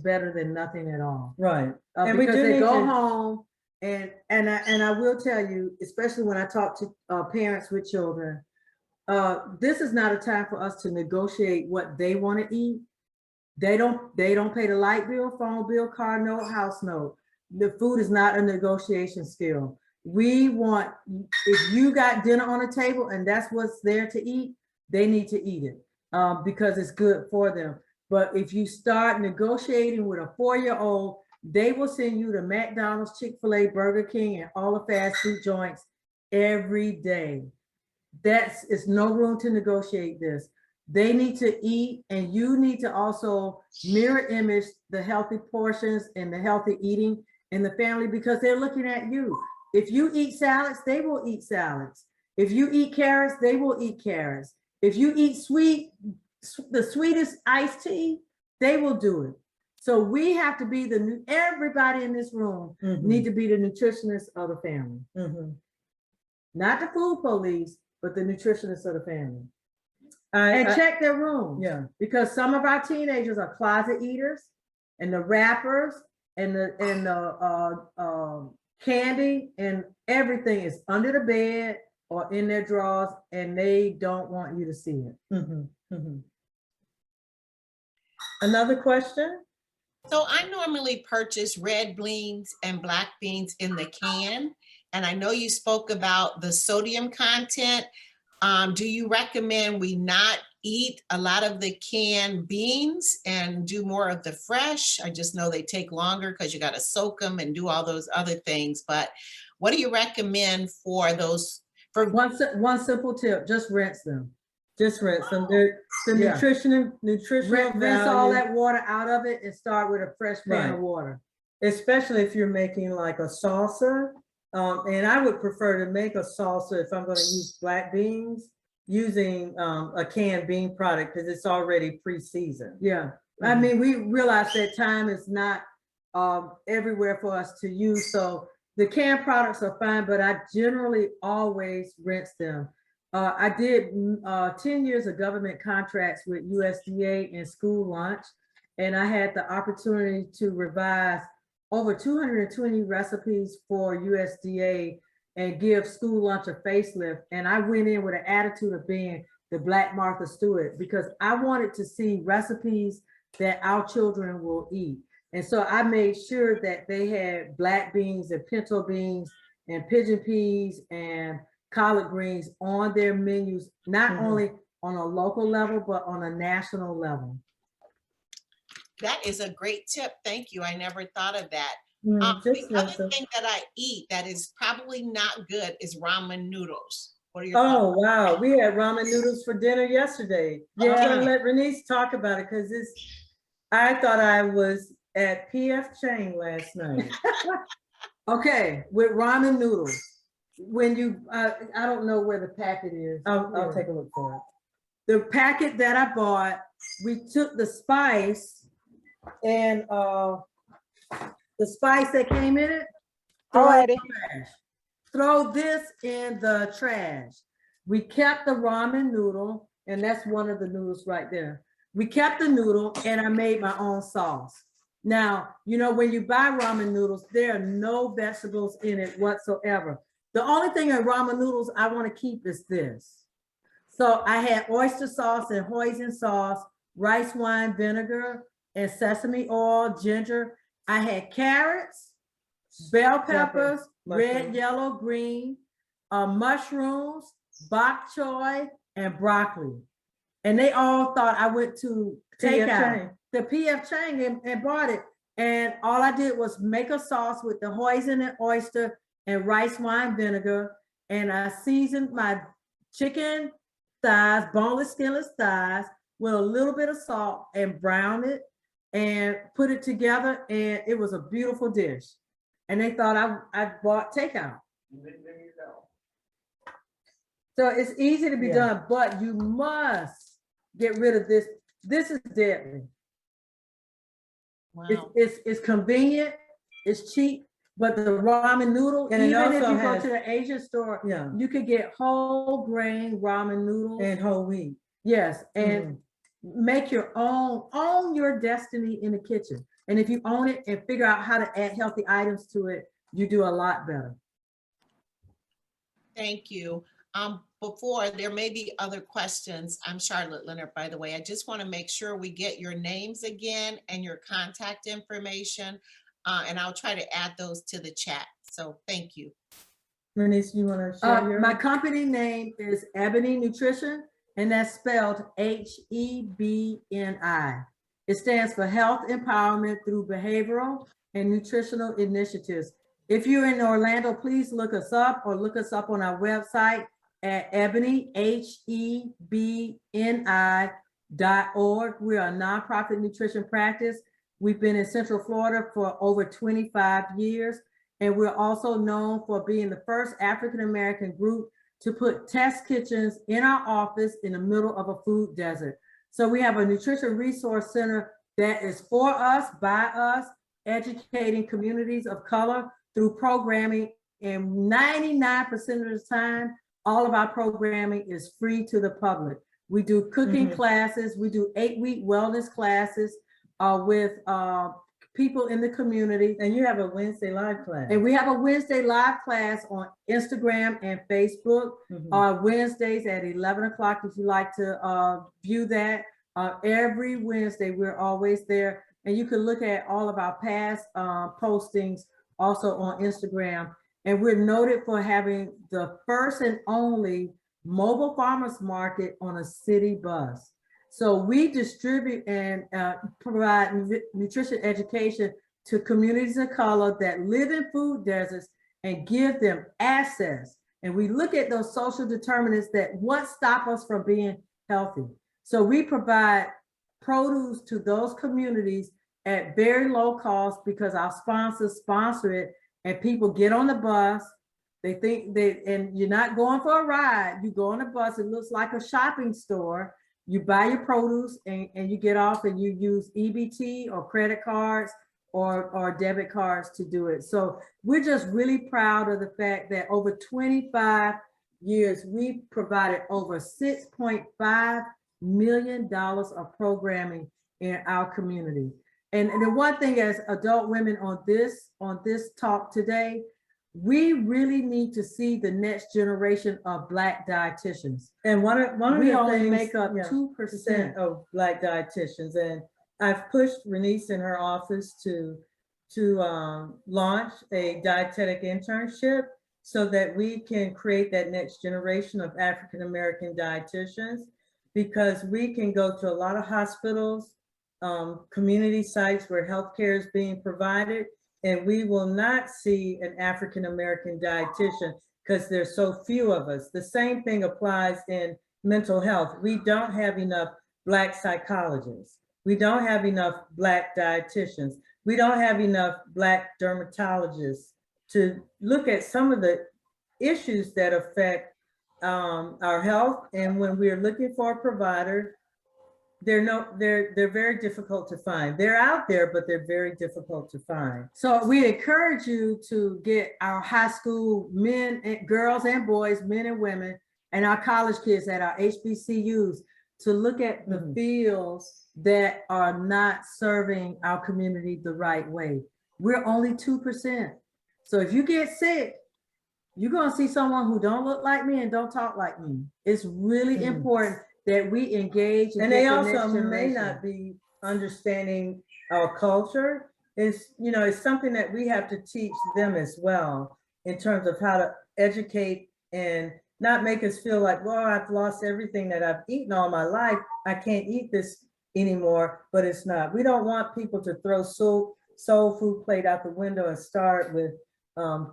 better than nothing at all.
Right.
And because they go home and I will tell you, especially when I talk to parents with children, this is not a time for us to negotiate what they want to eat. They don't pay the light bill, phone bill, car note, house note. The food is not a negotiation skill. We want, if you got dinner on the table and that's what's there to eat, they need to eat it because it's good for them. But if you start negotiating with a 4-year-old, they will send you to McDonald's, Chick-fil-A, Burger King, and all the fast food joints every day. It's no room to negotiate this. They need to eat, and you need to also mirror image the healthy portions and the healthy eating in the family because they're looking at you. If you eat salads, they will eat salads. If you eat carrots, they will eat carrots. If you eat the sweetest iced tea, they will do it. So we have to be everybody in this room need to be the nutritionist of the family. Not the food police, but the nutritionist of the family. And check their rooms.
Yeah.
Because some of our teenagers are closet eaters, and the wrappers and the candy and everything is under the bed or in their drawers, and they don't want you to see it.
Another question?
So I normally purchase red beans and black beans in the can. And I know you spoke about the sodium content. Do you recommend we not eat a lot of the canned beans and do more of the fresh? I just know they take longer because you got to soak them and do all those other things. But what do you recommend for those? For
one simple tip, just rinse them.
Just rinse them. The nutritional
rinse all that water out of it and start with a fresh pan of water.
Especially if you're making like a salsa. And I would prefer to make a salsa if I'm going to use black beans, using a canned bean product because it's already pre-seasoned.
Yeah. I mean, we realize that time is not everywhere for us to use. So the canned products are fine, but I generally always rinse them. I did 10 years of government contracts with USDA and school lunch, and I had the opportunity to revise over 220 recipes for USDA and give school lunch a facelift. And I went in with an attitude of being the Black Martha Stewart because I wanted to see recipes that our children will eat. And so I made sure that they had black beans and pinto beans and pigeon peas and collard greens on their menus, not only on a local level, but on a national level.
That is a great tip. Thank you. I never thought of that.
Mm,
the other thing that I eat that is probably not good is ramen noodles. What are your
Oh,
thoughts?
wow. We had ramen noodles for dinner yesterday.
Yeah.
I'm gonna let Renise talk about it because I thought I was at PF Chang last night.
Okay, with ramen noodles, when you, I don't know where the packet is.
I'll take a look for it.
The packet that I bought, we took the spice and the spice that came in it, throw it in the trash. Throw this in the trash. We kept the ramen noodle, and that's one of the noodles right there. We kept the noodle, and I made my own sauce. Now, you know, when you buy ramen noodles, there are no vegetables in it whatsoever. The only thing in ramen noodles I want to keep is this. So I had oyster sauce and hoisin sauce, rice wine vinegar, and sesame oil, ginger. I had carrots, bell peppers, red, yellow, green, mushrooms, bok choy, and broccoli. And they all thought I went to takeout, the PF Chang, and bought it. And all I did was make a sauce with the hoisin and oyster and rice wine vinegar. And I seasoned my chicken thighs, boneless, skinless thighs, with a little bit of salt and browned it and put it together. And it was a beautiful dish. And they thought I bought takeout. So it's easy to be done, but you must get rid of this. This is deadly.
Wow.
It's convenient, it's cheap, but the ramen noodle,
And
even if you go to the Asian store, you could get whole grain ramen noodles.
And whole wheat.
Yes, and make your own your destiny in the kitchen. And if you own it and figure out how to add healthy items to it, you do a lot better.
Thank you. Before there may be other questions, I'm Charlotte Leonard, by the way. I just want to make sure we get your names again and your contact information, and I'll try to add those to the chat. So thank you.
Renise, you want to share your?
My company name is Hebni Nutrition, and that's spelled Hebni. It stands for Health Empowerment Through Behavioral and Nutritional Initiatives. If you're in Orlando, please look us up or look us up on our website at Hebni, HEBNI.org. We are a nonprofit nutrition practice. We've been in Central Florida for over 25 years, and we're also known for being the first African-American group to put test kitchens in our office in the middle of a food desert. So we have a nutrition resource center that is for us, by us, educating communities of color through programming. And 99% of the time, all of our programming is free to the public. We do cooking classes. We do 8-week wellness classes with people in the community.
And you have a Wednesday live class.
And we have a Wednesday live class on Instagram and Facebook, Wednesdays at 11 o'clock if you like to view that. Every Wednesday, we're always there. And you can look at all of our past postings also on Instagram. And we're noted for having the first and only mobile farmers market on a city bus. So we distribute and provide nutrition education to communities of color that live in food deserts and give them access. And we look at those social determinants that what stop us from being healthy. So we provide produce to those communities at very low cost because our sponsors sponsor it, and people get on the bus. They think and you're not going for a ride. You go on the bus, it looks like a shopping store. You buy your produce and you get off and you use EBT or credit cards or debit cards to do it. So we're just really proud of the fact that over 25 years, we provided over $6.5 million of programming in our community. And the one thing as adult women on this talk today, we really need to see the next generation of Black dietitians.
And one of
we
the
only
things,
make up 2%
of Black dietitians, and I've pushed Renice in her office to launch a dietetic internship so that we can create that next generation of African American dietitians, because we can go to a lot of hospitals, community sites where healthcare is being provided, and we will not see an African American dietitian because there's so few of us. The same thing applies in mental health. We don't have enough Black psychologists. We don't have enough Black dietitians. We don't have enough Black dermatologists to look at some of the issues that affect our health. And when we're looking for a provider, they're very difficult to find. They're out there, but they're very difficult to find.
So we encourage you to get our high school men and girls and boys, men and women, and our college kids at our HBCUs to look at the fields that are not serving our community the right way. We're only 2%. So if you get sick, you're gonna see someone who don't look like me and don't talk like me. It's really important that we engage.
And they also may not be understanding our culture. It's something that we have to teach them as well in terms of how to educate and not make us feel like, well, I've lost everything that I've eaten all my life. I can't eat this anymore, but it's not. We don't want people to throw soul food plate out the window and start with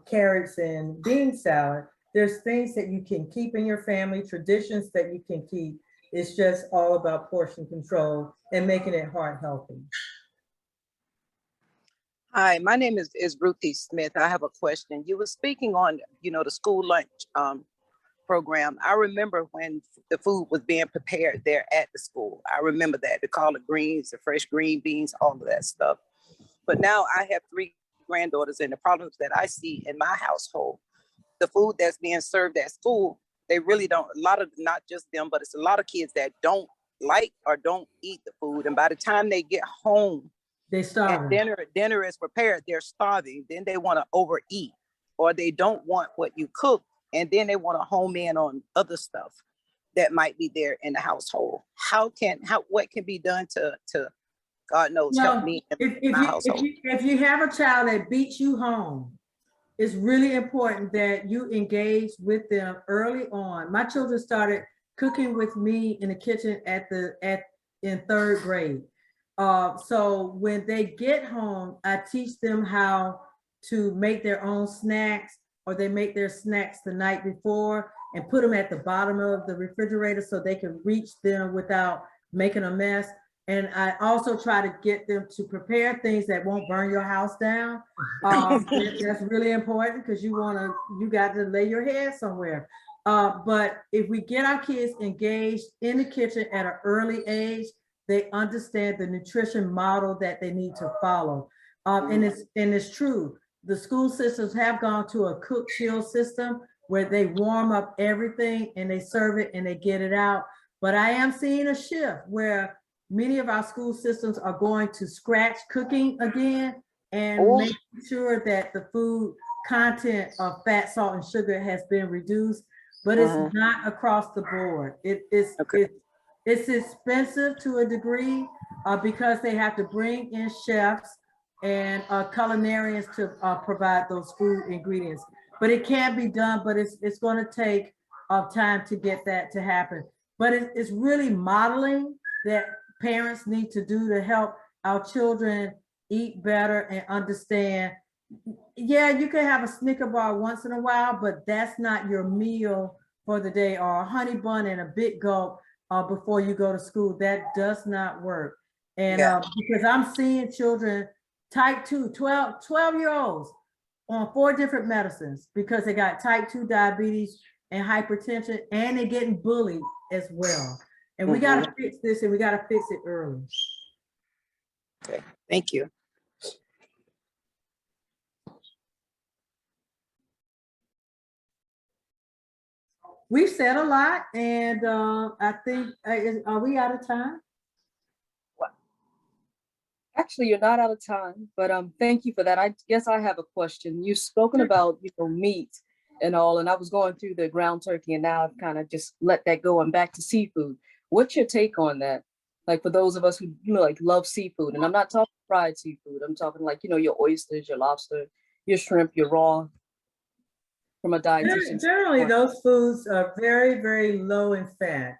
carrots and bean salad. There's things that you can keep in your family, traditions that you can keep. It's just all about portion control and making it heart healthy.
Hi, my name is Ruthie Smith. I have a question. You were speaking on, the school lunch program. I remember when the food was being prepared there at the school. I remember that, the collard greens, the fresh green beans, all of that stuff. But now I have 3 granddaughters, and the problems that I see in my household, the food that's being served at school, they really don't, not just them, but it's a lot of kids that don't like or don't eat the food. And by the time they get home,
they starve.
Dinner is prepared, they're starving. Then they want to overeat, or they don't want what you cook. And then they want to home in on other stuff that might be there in the household. What can be done to God knows, help me in my household?
If you have a child that beats you home, it's really important that you engage with them early on. My children started cooking with me in the kitchen in 3rd grade. So when they get home, I teach them how to make their own snacks, or they make their snacks the night before and put them at the bottom of the refrigerator so they can reach them without making a mess. And I also try to get them to prepare things that won't burn your house down. That's really important because you got to lay your head somewhere. But if we get our kids engaged in the kitchen at an early age,
they understand the nutrition model that they need to follow. And it's true. The school systems have gone to a cook chill system where they warm up everything and they serve it and they get it out. But I am seeing a shift where many of our school systems are going to scratch cooking again and make sure that the food content of fat, salt, and sugar has been reduced, but it's not across the board. It's expensive to a degree because they have to bring in chefs and culinarians to provide those food ingredients. But it can be done, but it's going to take time to get that to happen. But it's really modeling that parents need to do to help our children eat better and understand. Yeah, you can have a Snicker bar once in a while, but that's not your meal for the day, or a honey bun and a big gulp before you go to school. That does not work. And because I'm seeing children, type 2, 12-year-olds on 4 different medicines because they got type 2 diabetes and hypertension, and they're getting bullied as well. And we got to fix this, and we got to fix it early.
Okay, thank you.
We've said a lot, and I think, are we out of time?
Actually, you're not out of time, but thank you for that. I guess I have a question. You've spoken about, meat and all, and I was going through the ground turkey, and now I've kind of just let that go and back to seafood. What's your take on that? Like, for those of us who love seafood, and I'm not talking fried seafood. I'm talking your oysters, your lobster, your shrimp, your raw. From a dietitian.
Generally, those foods are very, very low in fat.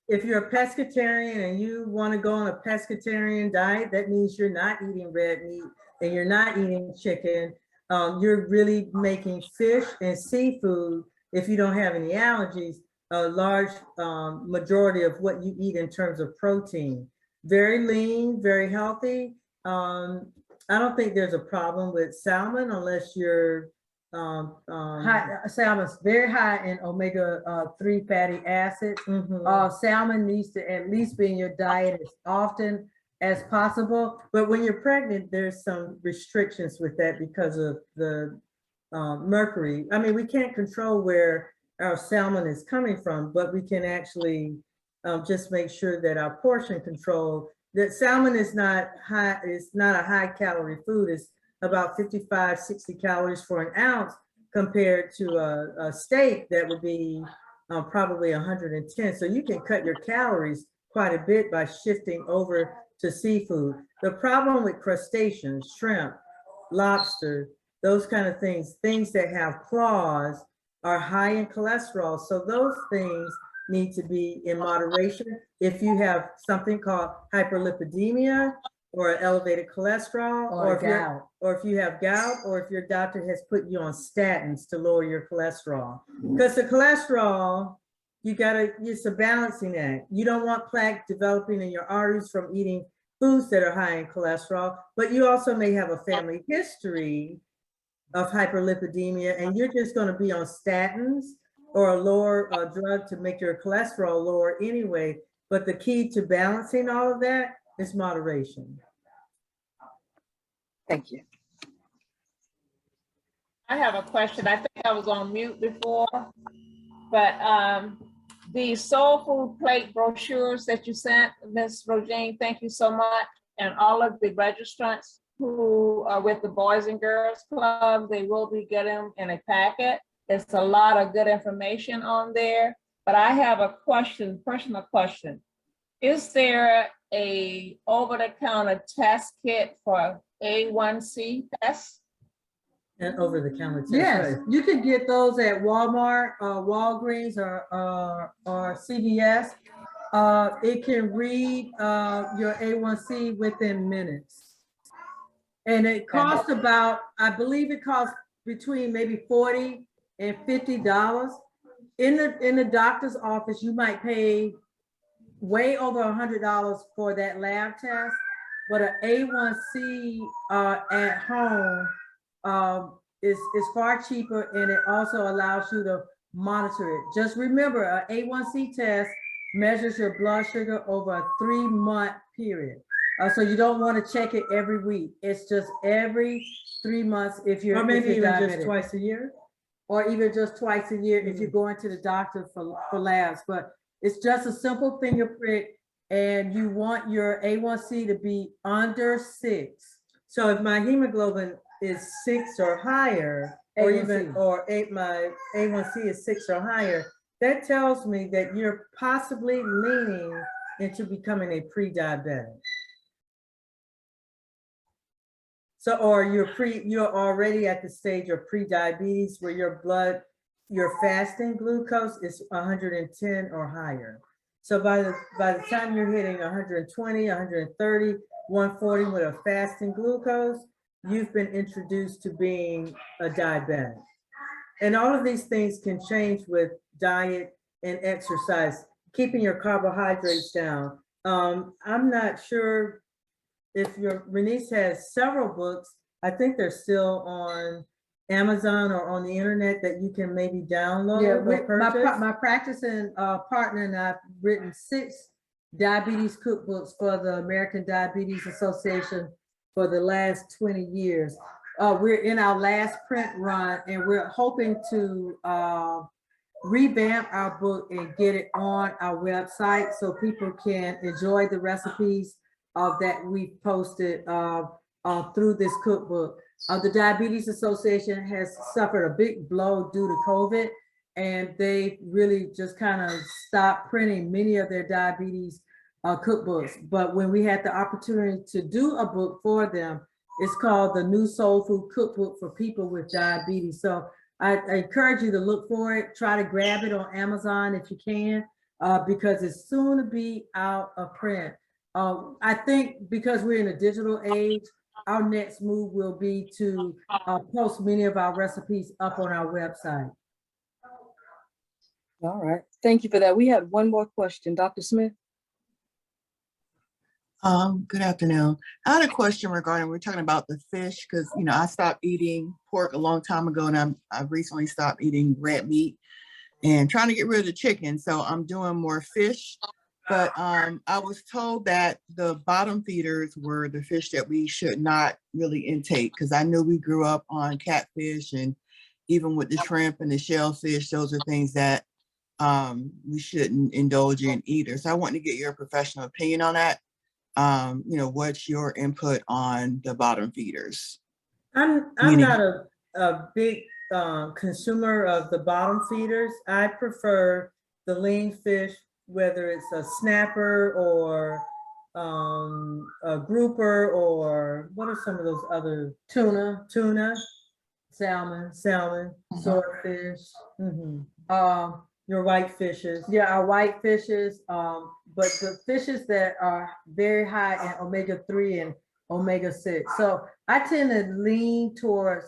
If you're a pescatarian and you want to go on a pescatarian diet, that means you're not eating red meat and you're not eating chicken. You're really making fish and seafood, if you don't have any allergies, a large majority of what you eat in terms of protein. Very lean, very healthy. I don't think there's a problem with salmon unless you're salmon's very high in omega-3 fatty acids. Salmon needs to at least be in your diet as often as possible. But when you're pregnant, there's some restrictions with that because of the mercury. I mean, we can't control where our salmon is coming from, but we can actually just make sure that our portion control, that salmon is not high, it's not a high calorie food. It's about 55, 60 calories for an ounce compared to a steak that would be probably 110. So you can cut your calories quite a bit by shifting over to seafood. The problem with crustaceans, shrimp, lobster, those kind of things that have claws are high in cholesterol. So those things need to be in moderation. If you have something called hyperlipidemia, or elevated cholesterol, or if you have gout, or if your doctor has put you on statins to lower your cholesterol. Because the cholesterol, it's a balancing act. You don't want plaque developing in your arteries from eating foods that are high in cholesterol, but you also may have a family history of hyperlipidemia, and you're just going to be on statins or a lower drug to make your cholesterol lower anyway. But the key to balancing all of that is moderation.
Thank you.
I have a question. I think I was on mute before, but the soul food plate brochures that you sent, Ms. Rojean, thank you so much. And all of the registrants who are with the Boys and Girls Club, they will be getting in a packet. It's a lot of good information on there, but I have a question, personal question. Is there a over-the-counter test kit for A1C tests?
And over-the-counter tests.
Yes,
right.
you can get those at Walmart, Walgreens, or CVS. It can read your A1C within minutes. And it costs about, I believe it costs between maybe $40 and $50. In the doctor's office, you might pay way over $100 for that lab test, but an A1C at home is far cheaper, and it also allows you to monitor it. Just remember, an A1C test
measures your blood sugar over a 3-month period. So you don't want to check it every week. It's just every 3 months if you're,
Or maybe even just
diabetic.
twice a year?
Or even just twice a year if you're going to the doctor for labs. But it's just a simple finger prick, and you want your A1C to be under 6.
So if my hemoglobin is 6 or higher, or even, my A1C is 6 or higher, that tells me that you're possibly leaning into becoming a pre-diabetic. So, or you're already at the stage of pre-diabetes where your fasting glucose is 110 or higher. So by the time you're hitting 120, 130, 140 with a fasting glucose, you've been introduced to being a diabetic. And all of these things can change with diet and exercise, keeping your carbohydrates down. I'm not sure if Renice has several books. I think they're still on Amazon or on the internet that you can maybe download or purchase.
My practicing partner and I've written 6 diabetes cookbooks for the American Diabetes Association for the last 20 years. We're in our last print run, and we're hoping to revamp our book and get it on our website so people can enjoy the recipes that we've posted through this cookbook. The Diabetes Association has suffered a big blow due to COVID, and they really just kind of stopped printing many of their diabetes cookbooks. But when we had the opportunity to do a book for them, it's called the New Soul Food Cookbook for People with Diabetes. So I encourage you to look for it. Try to grab it on Amazon if you can, because it's soon to be out of print. I think because we're in a digital age, our next move will be to post many of our recipes up on our website.
All right, thank you for that. We had one more question, Dr. Smith.
Good afternoon. I had a question regarding, we're talking about the fish, because I stopped eating pork a long time ago, and I've recently stopped eating red meat and trying to get rid of the chicken. So I'm doing more fish. But I was told that the bottom feeders were the fish that we should not really intake, because I knew we grew up on catfish, and even with the shrimp and the shellfish, those are things that we shouldn't indulge in either. So I want to get your professional opinion on that. What's your input on the bottom feeders?
I'm not a big consumer of the bottom feeders. I prefer the lean fish, whether it's a snapper or a grouper, or what are some of those other, tuna, salmon, swordfish, your white fishes.
Yeah, our white fishes, but the fishes that are very high in omega-3 and omega-6. So I tend to lean towards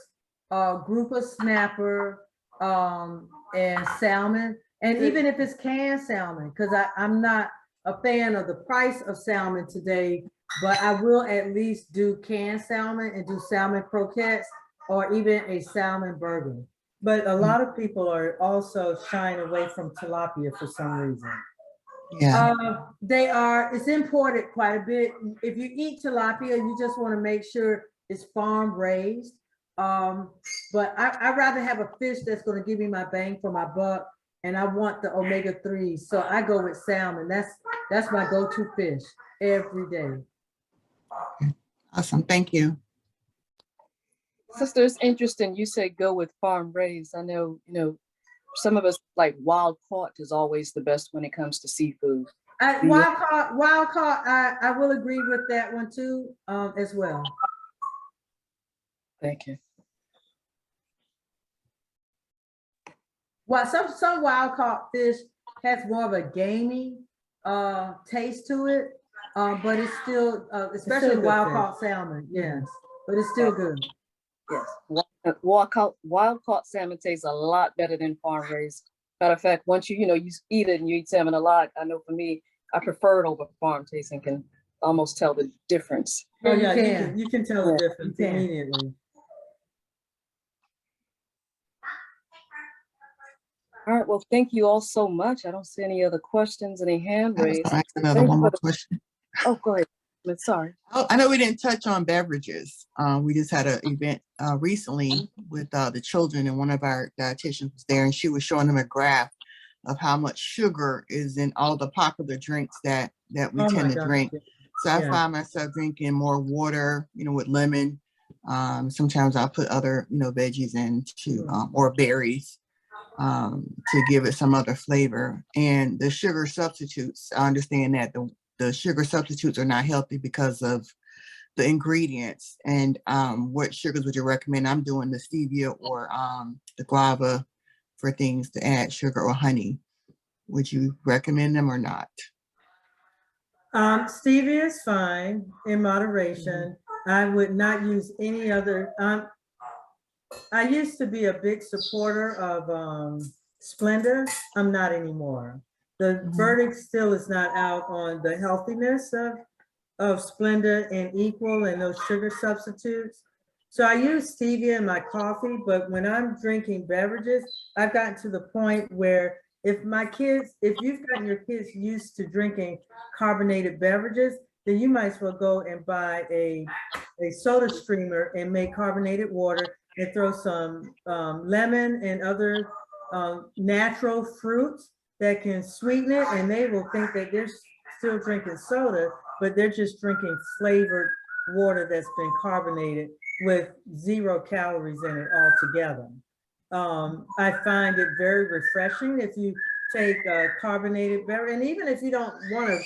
grouper, snapper, and salmon. And even if it's canned salmon, because I'm not a fan of the price of salmon today, but I will at least do canned salmon and do salmon croquettes or even a salmon burger.
But a lot of people are also shying away from tilapia for some reason.
Yeah.
It's imported quite a bit. If you eat tilapia, you just want to make sure it's farm raised. But I'd rather have a fish that's going to give me my bang for my buck, and I want the omega-3. So I go with salmon. That's my go-to fish every day.
Awesome, thank you.
Sister, it's interesting. You said go with farm raised. I know, some of us like wild caught is always the best when it comes to seafood.
Wild caught, I will agree with that one too, as well.
Thank you.
Well, some wild caught fish has more of a gamey taste to it, but it's still, especially wild caught salmon, yes, but it's still good.
Yes, wild caught salmon tastes a lot better than farm raised. Matter of fact, once you eat it and you eat salmon a lot, I know for me, I prefer it over farm taste and can almost tell the difference.
Oh yeah, you can tell the difference immediately.
All right, well, thank you all so much. I don't see any other questions, any hand
I was
raised.
gonna ask another
Thank
one
you
more
for the-
question.
Oh, go ahead. Sorry.
Oh, I know we didn't touch on beverages. We just had an event recently with the children, and one of our dietitians was there, and she was showing them a graph of how much sugar is in all the popular drinks that we
Oh my
tend to
God.
drink. So I
Yeah.
find myself drinking more water, with lemon. Sometimes I'll put other, veggies into or berries to give it some other flavor. And the sugar substitutes, I understand that the sugar substitutes are not healthy because of the ingredients. And what sugars would you recommend? I'm doing the stevia or the guava for things to add sugar or honey. Would you recommend them or not?
Stevia is fine in moderation. I would not use any other. I used to be a big supporter of Splenda. I'm not anymore. The verdict still is not out on the healthiness of Splenda and Equal and those sugar substitutes. So I use stevia in my coffee, but when I'm drinking beverages, I've gotten to the point where if you've gotten your kids used to drinking carbonated beverages, then you might as well go and buy a soda streamer and make carbonated water and throw some lemon and other natural fruits that can sweeten it, and they will think that they're still drinking soda, but they're just drinking flavored water that's been carbonated with 0 calories in it altogether. I find it very refreshing if you take a carbonated beverage, and even if you don't want to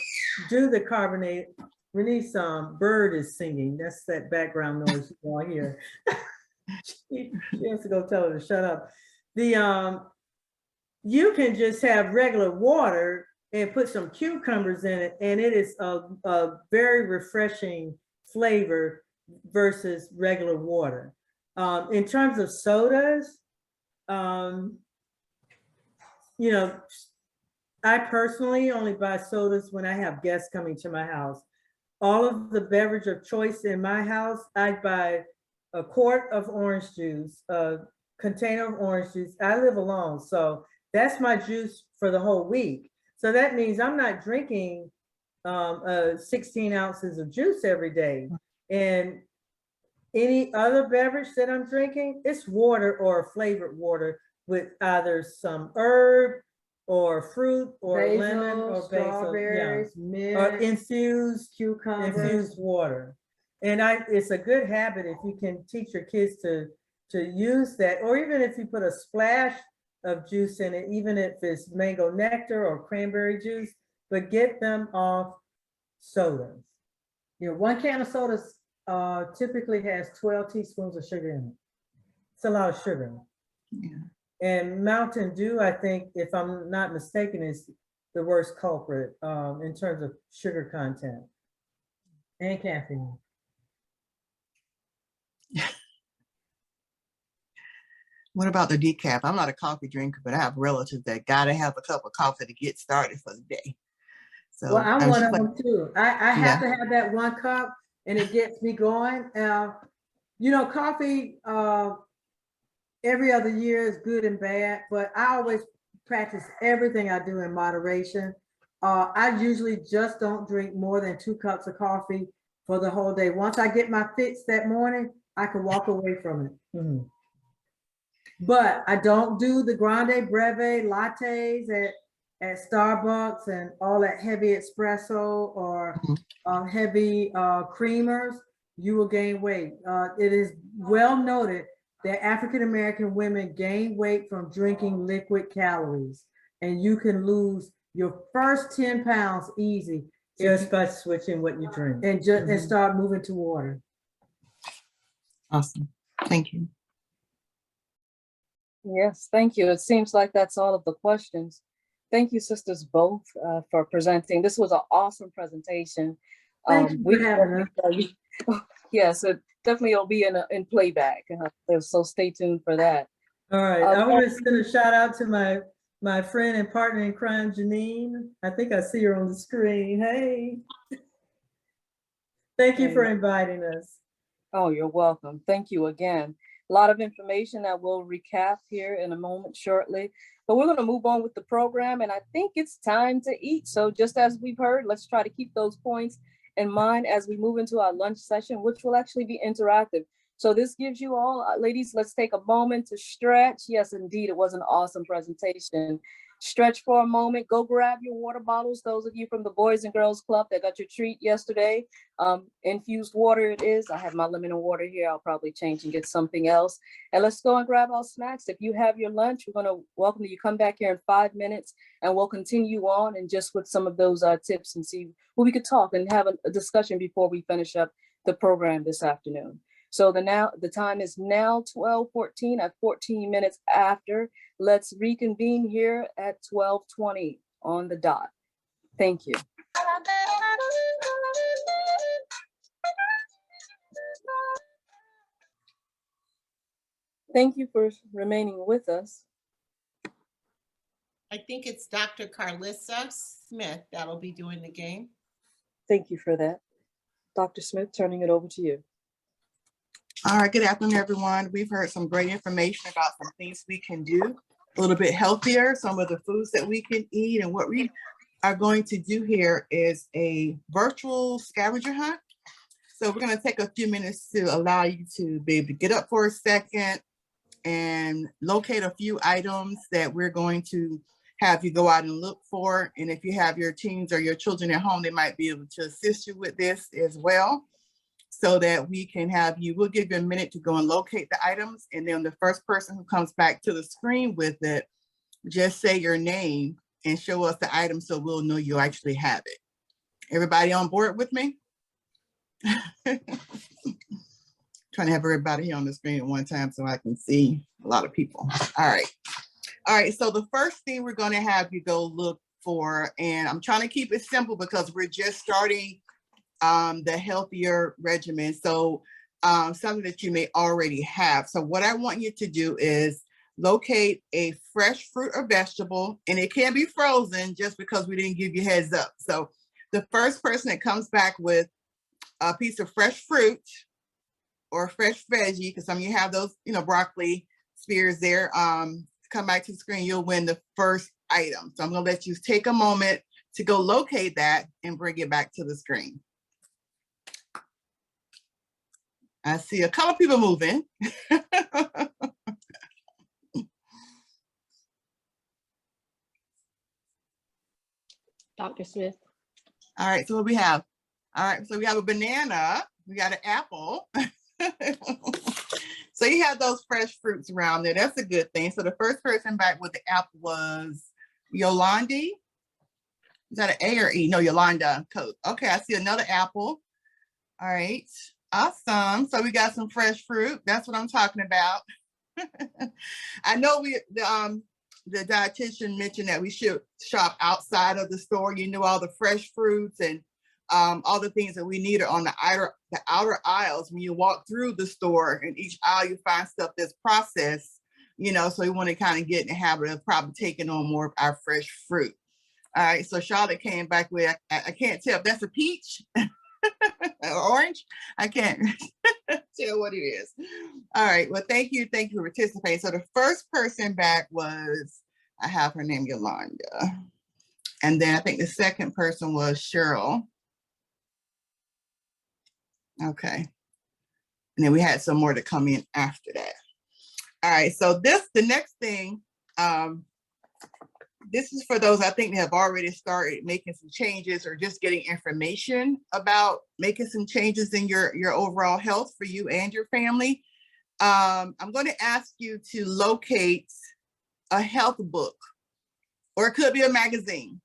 do the carbonated, Renice bird is singing. That's that background noise you all hear. She has to go tell her to shut up. You can just have regular water and put some cucumbers in it, and it is a very refreshing flavor versus regular water. In terms of sodas, I personally only buy sodas when I have guests coming to my house. All of the beverage of choice in my house, I buy a quart of orange juice, a container of orange juice. I live alone, so that's my juice for the whole week. So that means I'm not drinking 16 ounces of juice every day. And any other beverage that I'm drinking, it's water or flavored water with either some herb or fruit or
Basil,
lemon or basil,
strawberries, mint,
or infused
cucumbers.
water. And it's a good habit if you can teach your kids to use that, or even if you put a splash of juice in it, even if it's mango nectar or cranberry juice, but get them off sodas.
1 can of sodas typically has 12 teaspoons of sugar in it.
It's a lot of sugar.
Yeah.
And Mountain Dew, I think, if I'm not mistaken, is the worst culprit in terms of sugar content and caffeine.
What about the decaf? I'm not a coffee drinker, but I have relatives that gotta have a cup of coffee to get started for the day. So
Well, I'm one
just
of
like-
them too. I have to have that 1 cup and it gets me going. Coffee every other year is good and bad, but I always practice everything I do in moderation. I usually just don't drink more than 2 cups of coffee for the whole day. Once I get my fix that morning, I can walk away from it. But I don't do the grande breve lattes at Starbucks and all that heavy espresso or heavy creamers. You will gain weight. It is well noted that African-American women gain weight from drinking liquid calories, and you can lose your first 10 pounds easy
just by switching what you drink
and start moving to water.
Awesome. Thank you.
Yes, thank you. It seems like that's all of the questions. Thank you, sisters, both for presenting. This was an awesome presentation.
Thank you for having us.
Yes, it definitely will be in playback. So stay tuned for that.
All right, I want to send a shout out to my friend and partner in crime, Janine. I think I see her on the screen. Hey. Thank you for inviting us.
Oh, you're welcome. Thank you again. A lot of information that we'll recap here in a moment shortly, but we're going to move on with the program, and I think it's time to eat. So just as we've heard, let's try to keep those points in mind as we move into our lunch session, which will actually be interactive. So this gives you all, ladies, let's take a moment to stretch. Yes, indeed, it was an awesome presentation. Stretch for a moment, go grab your water bottles. Those of you from the Boys and Girls Club that got your treat yesterday, infused water it is. I have my lemon water here. I'll probably change and get something else. And let's go and grab our snacks. If you have your lunch, we're gonna welcome you. Come back here in 5 minutes and we'll continue on and just with some of those tips and see who we could talk and have a discussion before we finish up the program this afternoon. So the time is now 12:14 at 14 minutes after. Let's reconvene here at 12:20 on the dot. Thank you. Thank you for remaining with us.
I think it's Dr. Carlissa Smith that'll be doing the game.
Thank you for that. Dr. Smith, turning it over to you.
All right, good afternoon, everyone. We've heard some great information about some things we can do a little bit healthier, some of the foods that we can eat, and what we are going to do here is a virtual scavenger hunt. So we're going to take a few minutes to allow you to be able to get up for a second and locate a few items that we're going to have you go out and look for. And if you have your teens or your children at home, they might be able to assist you with this as well, so that we can have you, we'll give you a minute to go and locate the items. And then the first person who comes back to the screen with it, just say your name and show us the item so we'll know you actually have it. Everybody on board with me? Trying to have everybody here on the screen at one time so I can see a lot of people. All right. All right, so the first thing we're gonna have you go look for, and I'm trying to keep it simple because we're just starting the healthier regimen. So something that you may already have. So what I want you to do is locate a fresh fruit or vegetable, and it can be frozen just because we didn't give you heads up. So the first person that comes back with a piece of fresh fruit or fresh veggie, because some of you have those, broccoli spears there, come back to the screen, you'll win the first item. So I'm gonna let you take a moment to go locate that and bring it back to the screen. I see a couple people moving.
Dr. Smith.
All right, so what we have? All right, so we have a banana, we got an apple. So you have those fresh fruits around there. That's a good thing. So the first person back with the apple was Yolandi. Is that an A or E? No, Yolanda Coat. Okay, I see another apple. All right, awesome. So we got some fresh fruit. That's what I'm talking about. I know the dietitian mentioned that we should shop outside of the store. All the fresh fruits and all the things that we need are on the outer aisles. When you walk through the store, in each aisle you find stuff that's processed, so we want to kind of get in the habit of probably taking on more of our fresh fruit. All right, so Charlotte came back with, I can't tell if that's a peach or orange. I can't tell what it is. All right, well, thank you for participating. So the first person back was, I have her name, Yolanda. And then I think the second person was Cheryl. Okay. And then we had some more to come in after that. All right, so the next thing, this is for those I think that have already started making some changes or just getting information about making some changes in your overall health for you and your family. I'm going to ask you to locate a health book, or it could be a magazine.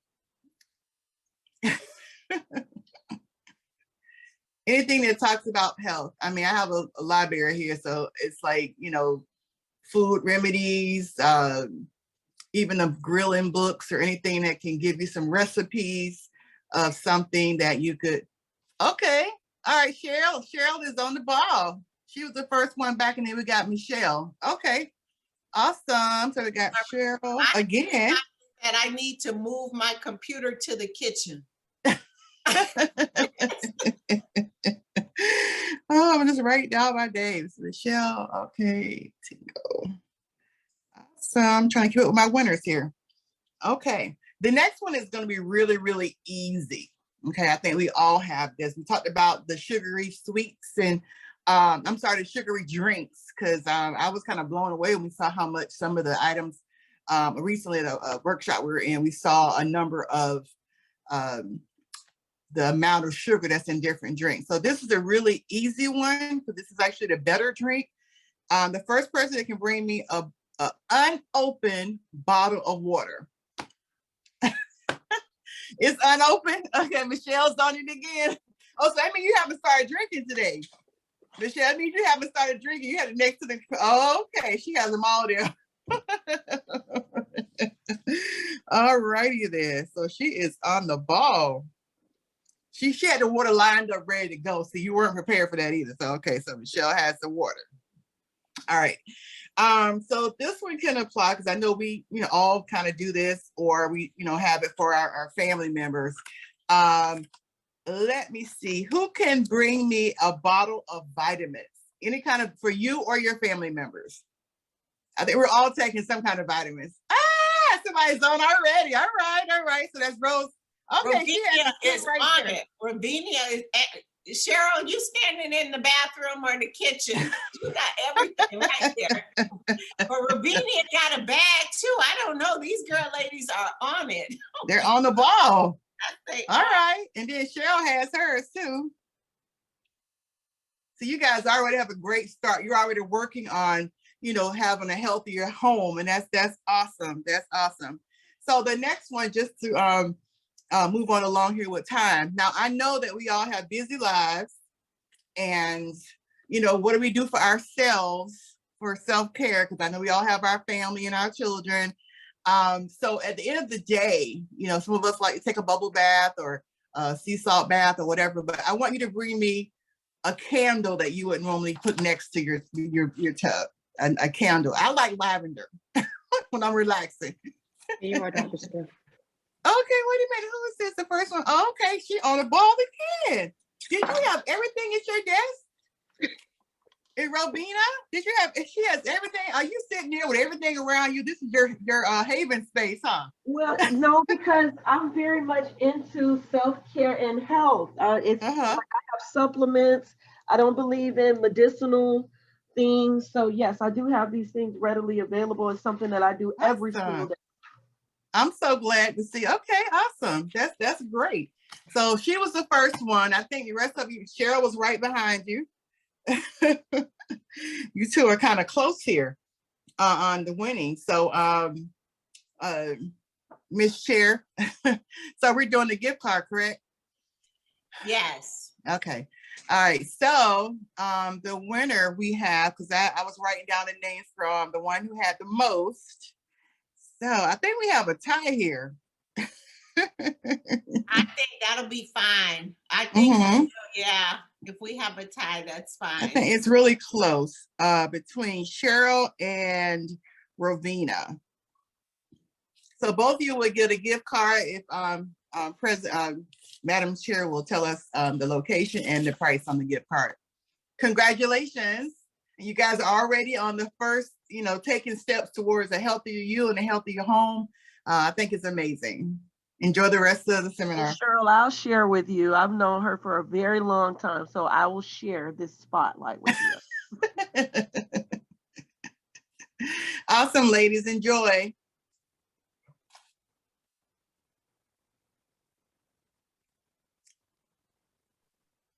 Anything that talks about health. I mean, I have a library here, so it's like, food remedies, even the grilling books or anything that can give you some recipes of something that you could. Okay. All right, Cheryl. Cheryl is on the ball. She was the first one back, and then we got Michelle. Okay. Awesome. So we got Cheryl again.
And I need to move my computer to the kitchen.
Oh, I'm just writing down my names. Michelle, okay, Tingo. So I'm trying to keep up with my winners here. Okay, the next one is going to be really, really easy. Okay, I think we all have this. We talked about the sugary sweets and I'm sorry, the sugary drinks, because I was kind of blown away when we saw how much some of the items recently at a workshop we were in, we saw a number of the amount of sugar that's in different drinks. So this is a really easy one, because this is actually the better drink. The first person that can bring me a unopened bottle of water. It's unopened. Okay, Michelle's on it again. Oh, so I mean you haven't started drinking today. Michelle, I mean you haven't started drinking. You had it next to the. Oh, okay, she has them all there. All righty then. So she is on the ball. She had the water lined up, ready to go. So you weren't prepared for that either. So okay, so Michelle has the water. All right. So this one can apply because I know we, all kind of do this, or we, have it for our family members. Let me see, who can bring me a bottle of vitamins? Any kind of, for you or your family members? I think we're all taking some kind of vitamins. Somebody's on already. All right. So that's Rose. Okay,
Rojean is
right
on
there.
it. Rojean is. Cheryl, you standing in the bathroom or the kitchen? You got everything right there. But Rojean got a bag too. I don't know. These girl ladies are on it.
They're on the ball. All right. And then Cheryl has hers too. So you guys already have a great start. You're already working on, having a healthier home. And that's awesome. That's awesome. So the next one, just to move on along here with time. Now, I know that we all have busy lives, and, what do we do for ourselves for self-care? Because I know we all have our family and our children. So at the end of the day, some of us like to take a bubble bath or a sea salt bath or whatever, but I want you to bring me a candle that you would normally put next to your tub, a candle. I like lavender when I'm relaxing.
You are Dr. Smith.
Okay, wait a minute. Who is this? The first one? Oh, okay, she on the ball again. Did you have everything at your desk? And Robina, she has everything. Are you sitting there with everything around you? This is your haven space, huh?
Well, no, because I'm very much into self-care and health. It's like I have supplements. I don't believe in medicinal things. So yes, I do have these things readily available. It's something that I do every single day.
I'm so glad to see. Okay, awesome. That's great. So she was the first one. I think the rest of you, Cheryl was right behind you. You two are kind of close here on the winning. So Miss Chair, so we're doing the gift card, correct?
Yes.
Okay. All right. So the winner we have, because I was writing down the names from the one who had the most. So I think we have a tie here.
I think that'll be fine. I think, yeah, if we have a tie, that's fine.
I think it's really close between Cheryl and Rovina. So both of you will get a gift card if Madam Chair will tell us the location and the price on the gift card. Congratulations. You guys are already on the first, taking steps towards a healthier you and a healthier home. I think it's amazing. Enjoy the rest of the seminar.
Cheryl, I'll share with you. I've known her for a very long time, so I will share this spotlight with you.
Awesome, ladies. Enjoy.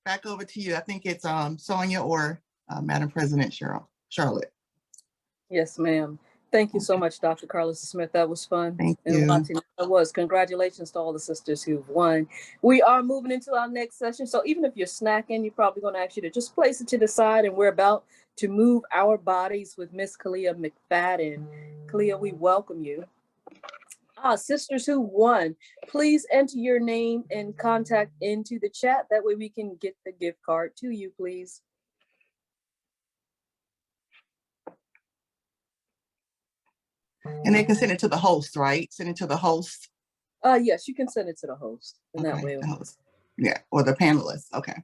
Back over to you. I think it's Sonia or Madam President Charlotte.
Yes, ma'am. Thank you so much, Dr. Carlos Smith. That was fun.
Thank you.
It was. Congratulations to all the sisters who've won. We are moving into our next session. So even if you're snacking, you're probably going to ask you to just place it to the side, and we're about to move our bodies with Miss Kalia McFadden. Kalia, we welcome you. Sisters who won, please enter your name and contact into the chat. That way we can get the gift card to you, please.
And they can send it to the host, right? Send it to the host.
Yes, you can send it to the host. And
okay,
that way.
The host. Yeah, or the panelists. Okay.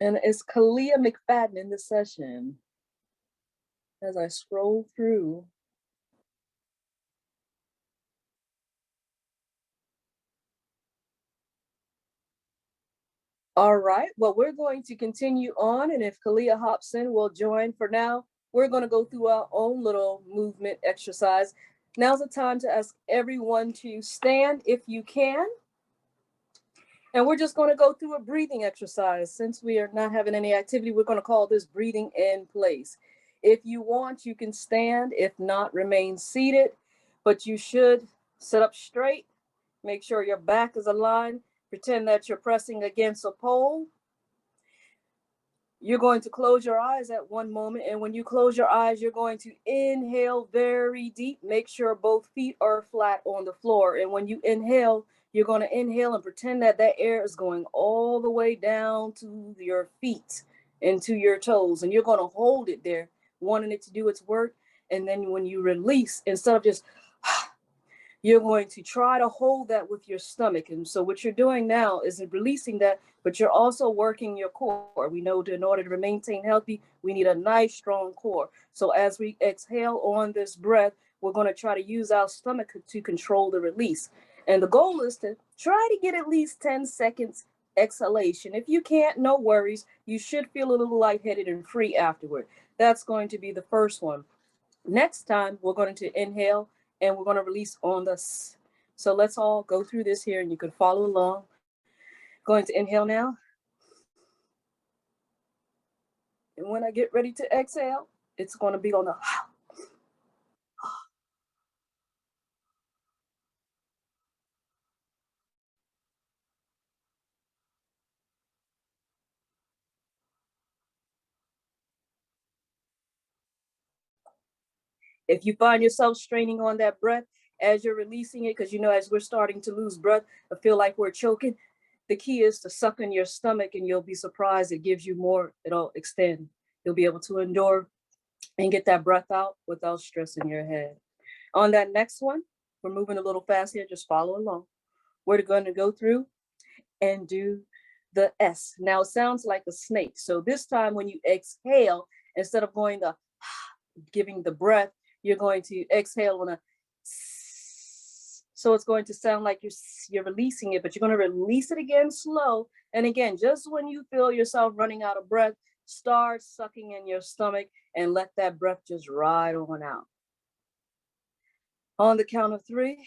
And is Kalia McFadden in the session? As I scroll through. All right, well, we're going to continue on, and if Kalia hops in, we'll join. For now, we're going to go through our own little movement exercise. Now's the time to ask everyone to stand if you can. And we're just going to go through a breathing exercise. Since we are not having any activity, we're going to call this breathing in place. If you want, you can stand. If not, remain seated, but you should sit up straight. Make sure your back is aligned. Pretend that you're pressing against a pole. You're going to close your eyes at one moment. And when you close your eyes, you're going to inhale very deep. Make sure both feet are flat on the floor. And when you inhale, you're going to inhale and pretend that that air is going all the way down to your feet and to your toes. And you're going to hold it there, wanting it to do its work. And then when you release, instead of just you're going to try to hold that with your stomach. And so what you're doing now is releasing that, but you're also working your core. We know that in order to maintain healthy, we need a nice, strong core. So as we exhale on this breath, we're going to try to use our stomach to control the release. And the goal is to try to get at least 10 seconds exhalation. If you can't, no worries. You should feel a little lightheaded and free afterward. That's going to be the first one. Next time, we're going to inhale and we're going to release on the S. So let's all go through this here and you can follow along. Going to inhale now. And when I get ready to exhale, it's going to be on the If you find yourself straining on that breath as you're releasing it, because you know, as we're starting to lose breath, I feel like we're choking. The key is to suck in your stomach and you'll be surprised. It gives you more, it'll extend. You'll be able to endure and get that breath out without stressing your head. On that next one, we're moving a little fast here, just follow along. We're going to go through and do the S. Now it sounds like a snake. So this time when you exhale, instead of going the giving the breath, you're going to exhale on a, so it's going to sound like you're releasing it, but you're going to release it again slow. And again, just when you feel yourself running out of breath, start sucking in your stomach and let that breath just ride on out. On the count of 3,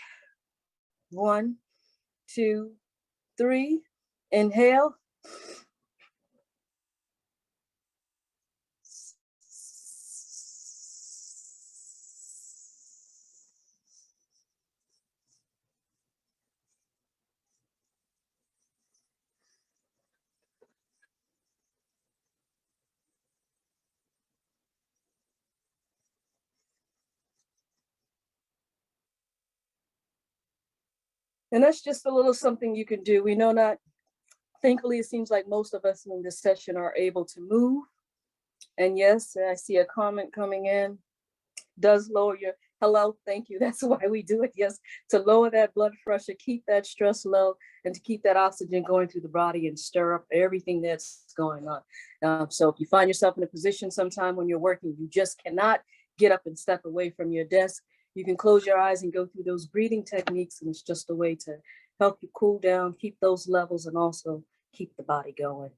1, 2, 3, inhale. And that's just a little something you can do. We know not, thankfully, it seems like most of us in this session are able to move. And yes, I see a comment coming in, does lower your, hello, thank you. That's why we do it. Yes, to lower that blood pressure, keep that stress low, and to keep that oxygen going through the body and stir up everything that's going on. So if you find yourself in a position sometime when you're working, you just cannot get up and step away from your desk, you can close your eyes and go through those breathing techniques. And it's just a way to help you cool down, keep those levels, and also keep the body going.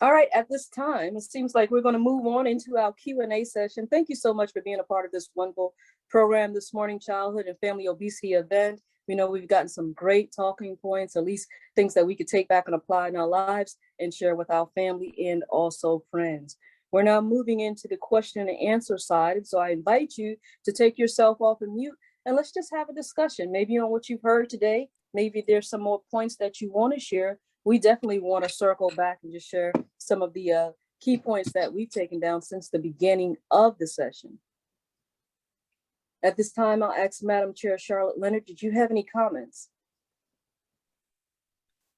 All right, at this time, it seems like we're going to move on into our Q&A session. Thank you so much for being a part of this wonderful program this morning, Childhood and Family Obesity event. We know we've gotten some great talking points, at least things that we could take back and apply in our lives and share with our family and also friends. We're now moving into the question and answer side. So I invite you to take yourself off of mute and let's just have a discussion, maybe on what you've heard today. Maybe there's some more points that you want to share. We definitely want to circle back and just share some of the key points that we've taken down since the beginning of the session. At this time, I'll ask Madam Chair Charlotte Leonard, did you have any comments?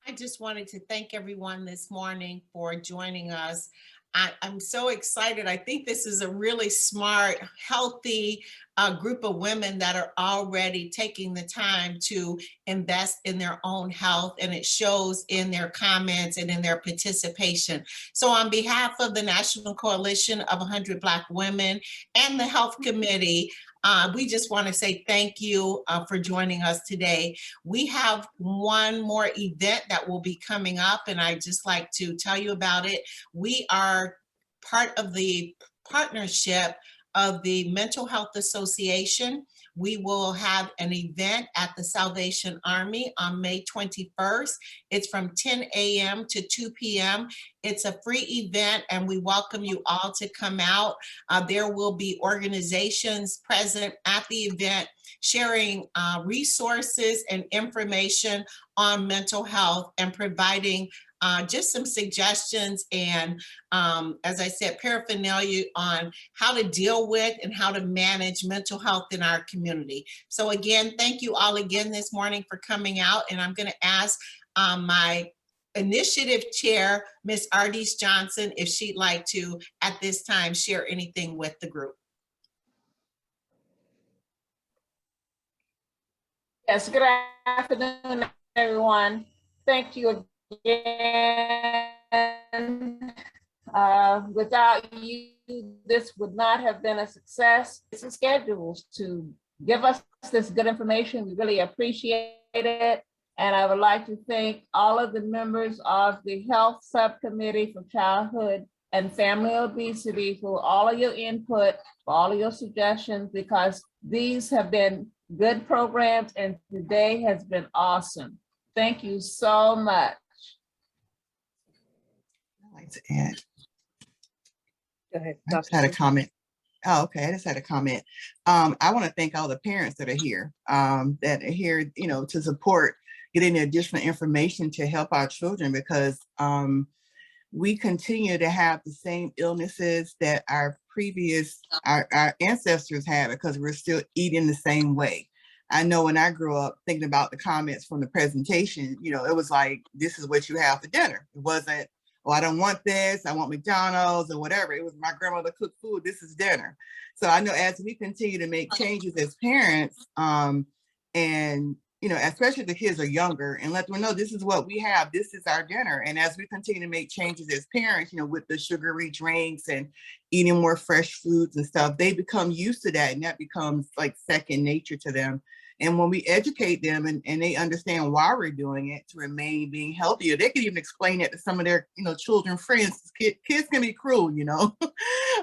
I just wanted to thank everyone this morning for joining us. I'm so excited. I think this is a really smart, healthy group of women that are already taking the time to invest in their own health, and it shows in their comments and in their participation. So on behalf of the National Coalition of 100 Black Women and the Health Committee, we just want to say thank you for joining us today. We have one more event that will be coming up, and I'd just like to tell you about it. We are part of the partnership of the Mental Health Association. We will have an event at the Salvation Army on May 21st. It's from 10 a.m. to 2 p.m. It's a free event, and we welcome you all to come out. There will be organizations present at the event sharing resources and information on mental health and providing just some suggestions and, as I said, paraphernalia on how to deal with and how to manage mental health in our community. So again, thank you all again this morning for coming out, and I'm going to ask my initiative chair, Ms. Ardise Johnson, if she'd like to, at this time, share anything with the group.
Yes, good afternoon, everyone. Thank you again. Without you, this would not have been a success. It's schedules to give us this good information. We really appreciate it. And I would like to thank all of the members of the Health Subcommittee for Childhood and Family Obesity for all of your input, for all of your suggestions, because these have been good programs and today has been awesome. Thank you so much.
I'd like to add.
Go ahead,
I just had a comment. Oh, okay. I just had a comment. I want to thank all the parents that are here, to support getting additional information to help our children, because we continue to have the same illnesses that our ancestors had, because we're still eating the same way. I know when I grew up, thinking about the comments from the presentation, it was like, this is what you have for dinner. It wasn't, oh, I don't want this, I want McDonald's or whatever. It was my grandmother cooked food, this is dinner. So I know as we continue to make changes as parents, and especially if the kids are younger, and let them know this is what we have, this is our dinner. And as we continue to make changes as parents, with the sugary drinks and eating more fresh foods and stuff, they become used to that, and that becomes like second nature to them. And when we educate them and they understand why we're doing it to remain being healthier, they can even explain it to some of their, children, friends. Kids can be cruel,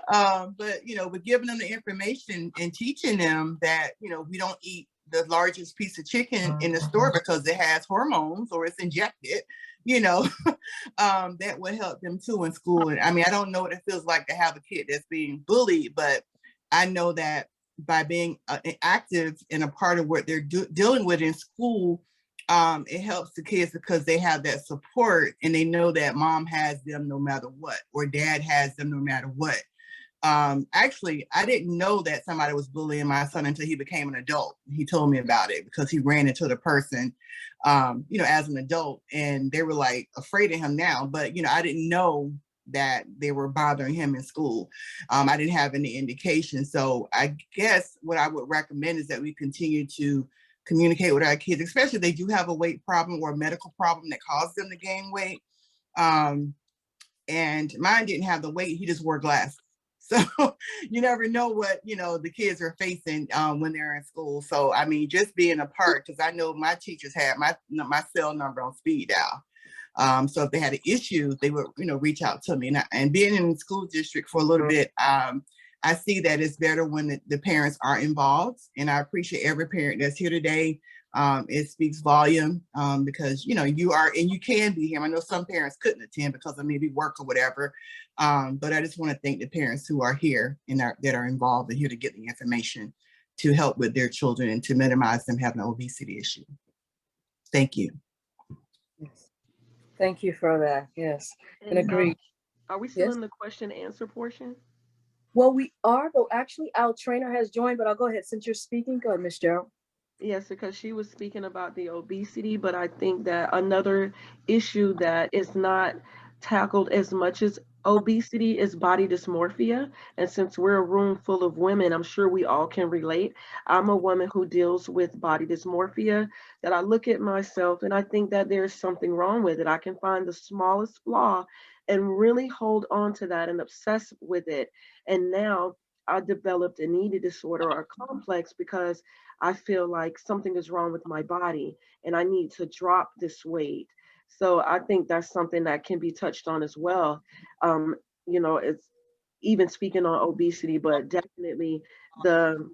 but, with giving them the information and teaching them that, we don't eat the largest piece of chicken in the store because it has hormones or it's injected, that would help them too in school. And I mean, I don't know what it feels like to have a kid that's being bullied, but I know that by being active in a part of what they're dealing with in school, it helps the kids because they have that support and they know that mom has them no matter what, or dad has them no matter what. Actually, I didn't know that somebody was bullying my son until he became an adult. He told me about it because he ran into the person, as an adult, and they were like afraid of him now. But, I didn't know that they were bothering him in school. I didn't have any indication. So I guess what I would recommend is that we continue to communicate with our kids, especially if they do have a weight problem or a medical problem that caused them to gain weight. And mine didn't have the weight, he just wore glasses. So you never know what, the kids are facing when they're in school. So, I mean, just being a part, because I know my teachers had my cell number on speed dial. So if they had an issue, they would, reach out to me. And being in the school district for a little bit, I see that it's better when the parents are involved. And I appreciate every parent that's here today. It speaks volume because, you are, and you can be here. I know some parents couldn't attend because of maybe work or whatever. But I just want to thank the parents who are here and that are involved and here to get the information to help with their children and to minimize them having an obesity issue. Thank you.
Yes. Thank you for that. Yes, and agree.
Are we still in the question and answer portion?
Well, we are, though. Actually, our trainer has joined, but I'll go ahead. Since you're speaking, go ahead, Ms. Gerald.
Yes, because she was speaking about the obesity, but I think that another issue that is not tackled as much as Obesity is body dysmorphia. And since we're a room full of women, I'm sure we all can relate. I'm a woman who deals with body dysmorphia, that I look at myself and I think that there's something wrong with it. I can find the smallest flaw and really hold on to that and obsess with it. And now I developed an eating disorder or a complex because I feel like something is wrong with my body and I need to drop this weight. So I think that's something that can be touched on as well. um, it's even speaking on obesity, but definitely the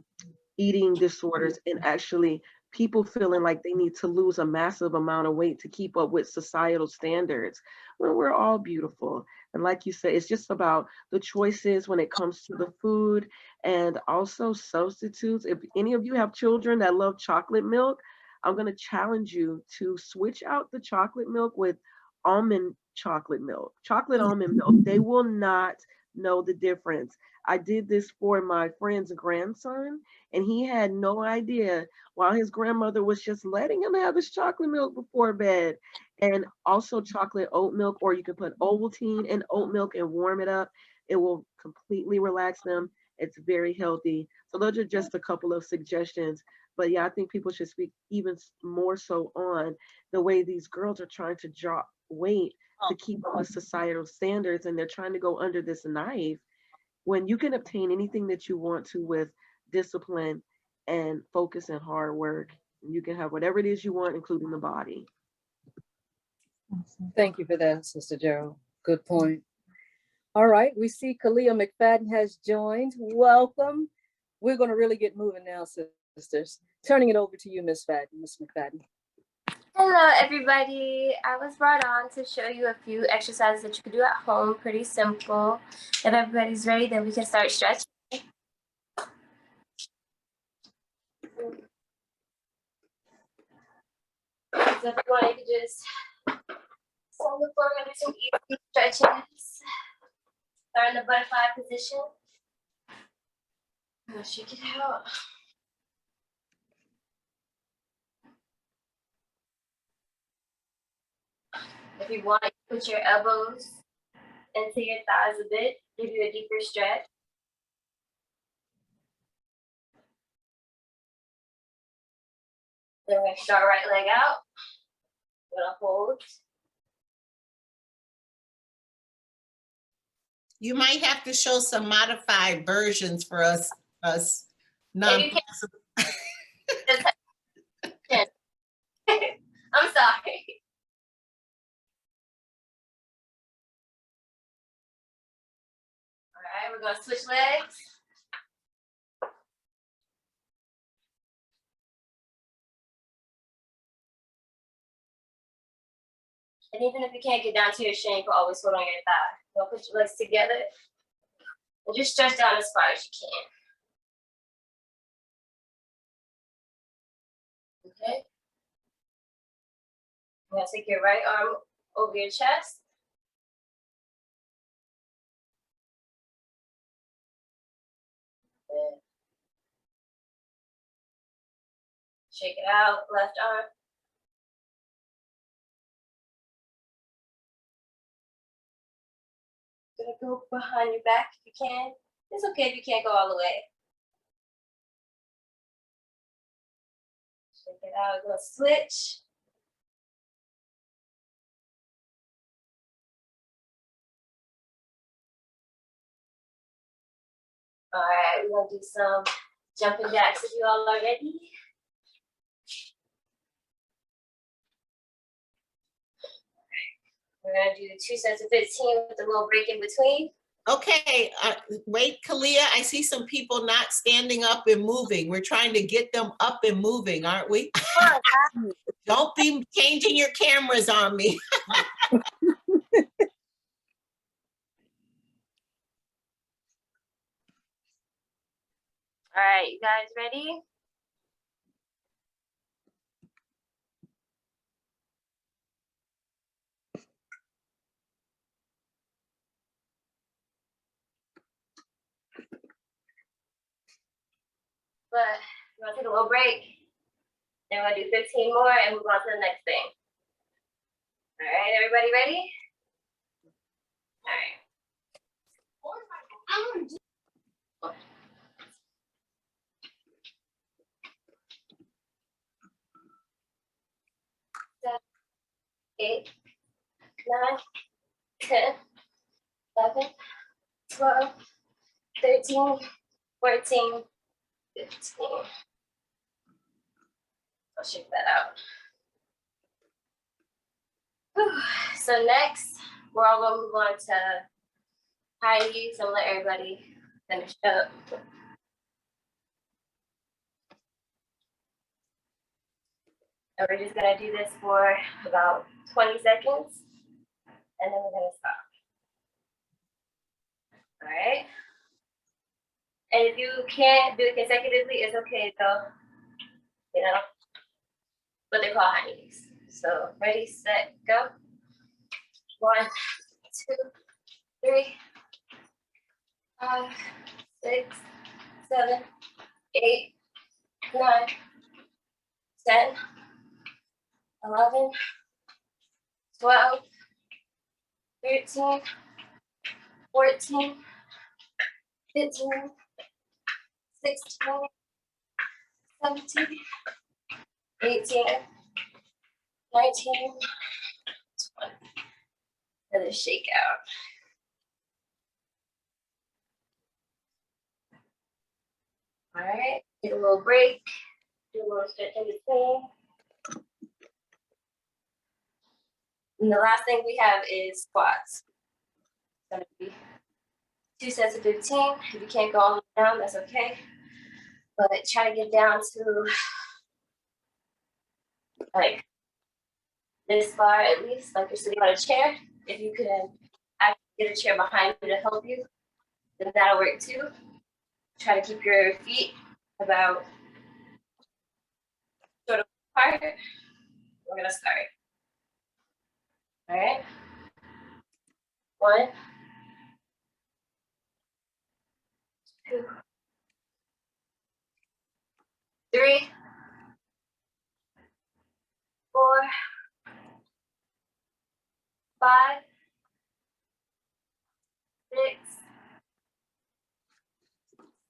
eating disorders and actually people feeling like they need to lose a massive amount of weight to keep up with societal standards when we're all beautiful. And like you said, it's just about the choices when it comes to the food and also substitutes. If any of you have children that love chocolate milk, I'm going to challenge you to switch out the chocolate milk with almond chocolate milk, chocolate almond milk. They will not know the difference. I did this for my friend's grandson, and he had no idea while his grandmother was just letting him have his chocolate milk before bed. And also chocolate oat milk, or you can put Ovaltine in oat milk and warm it up. It will completely relax them. It's very healthy. So those are just a couple of suggestions. But yeah, I think people should speak even more so on the way these girls are trying to drop weight to keep up with societal standards, and they're trying to go under this knife when you can obtain anything that you want to with discipline and focus and hard work. You can have whatever it is you want, including the body.
Thank you for that, Sister Gerald. Good point. All right, we see Kalia McFadden has joined. Welcome. We're going to really get moving now, sisters. Turning it over to you, Miss McFadden.
Hello, everybody. I was brought on to show you a few exercises that you can do at home. Pretty simple. If everybody's ready, then we can start stretching. So if you want, you can just sit on the floor and do some easy stretches. Start in the butterfly position. Now shake it out. If you want, put your elbows into your thighs a bit, give you a deeper stretch. Then we're gonna start right leg out. We're gonna hold.
You might have to show some modified versions for us non.
I'm sorry. All right, we're gonna switch legs. And even if you can't get down to your shin, you can always hold on your thigh. You'll put your legs together and just stretch down as far as you can. Okay. You're gonna take your right arm over your chest. Good. Shake it out, left arm. Gonna go behind your back if you can. It's okay if you can't go all the way. Shake it out, go switch. All right, we're gonna do some jumping jacks if you all are ready. We're gonna do 2 sets of 15 with a little break in between.
Okay, wait, Kalia, I see some people not standing up and moving. We're trying to get them up and moving, aren't we? Don't be changing your cameras on me.
All right, you guys ready? But we're gonna take a little break. Then we're gonna do 15 more and move on to the next thing. All right, everybody ready? All right. 7, 8, 9, 10, 11, 12, 13, 14, 15. I'll shake that out. Whew. So next, we're all gonna move on to high knees and let everybody finish up. And we're just gonna do this for about 20 seconds, and then we're gonna stop. All right. And if you can't do it consecutively, it's okay though. You know, what they call high knees. So ready, set, go. 1, 2, 3, 5, 6, 7, 8, 9, 10, 11, 12, 13, 14, 15, 16, 17, 18, 19, 20. Another shake out. All right, take a little break, do a little stretch in between. And the last thing we have is squats. It's gonna be 2 sets of 15. If you can't go all the way down, that's okay. But try to get down to like this far at least, like you're sitting on a chair. If you can actually get a chair behind you to help you, then that'll work too. Try to keep your feet about sort of apart. We're gonna start. All right. 1, 2, 3, 4, 5, 6,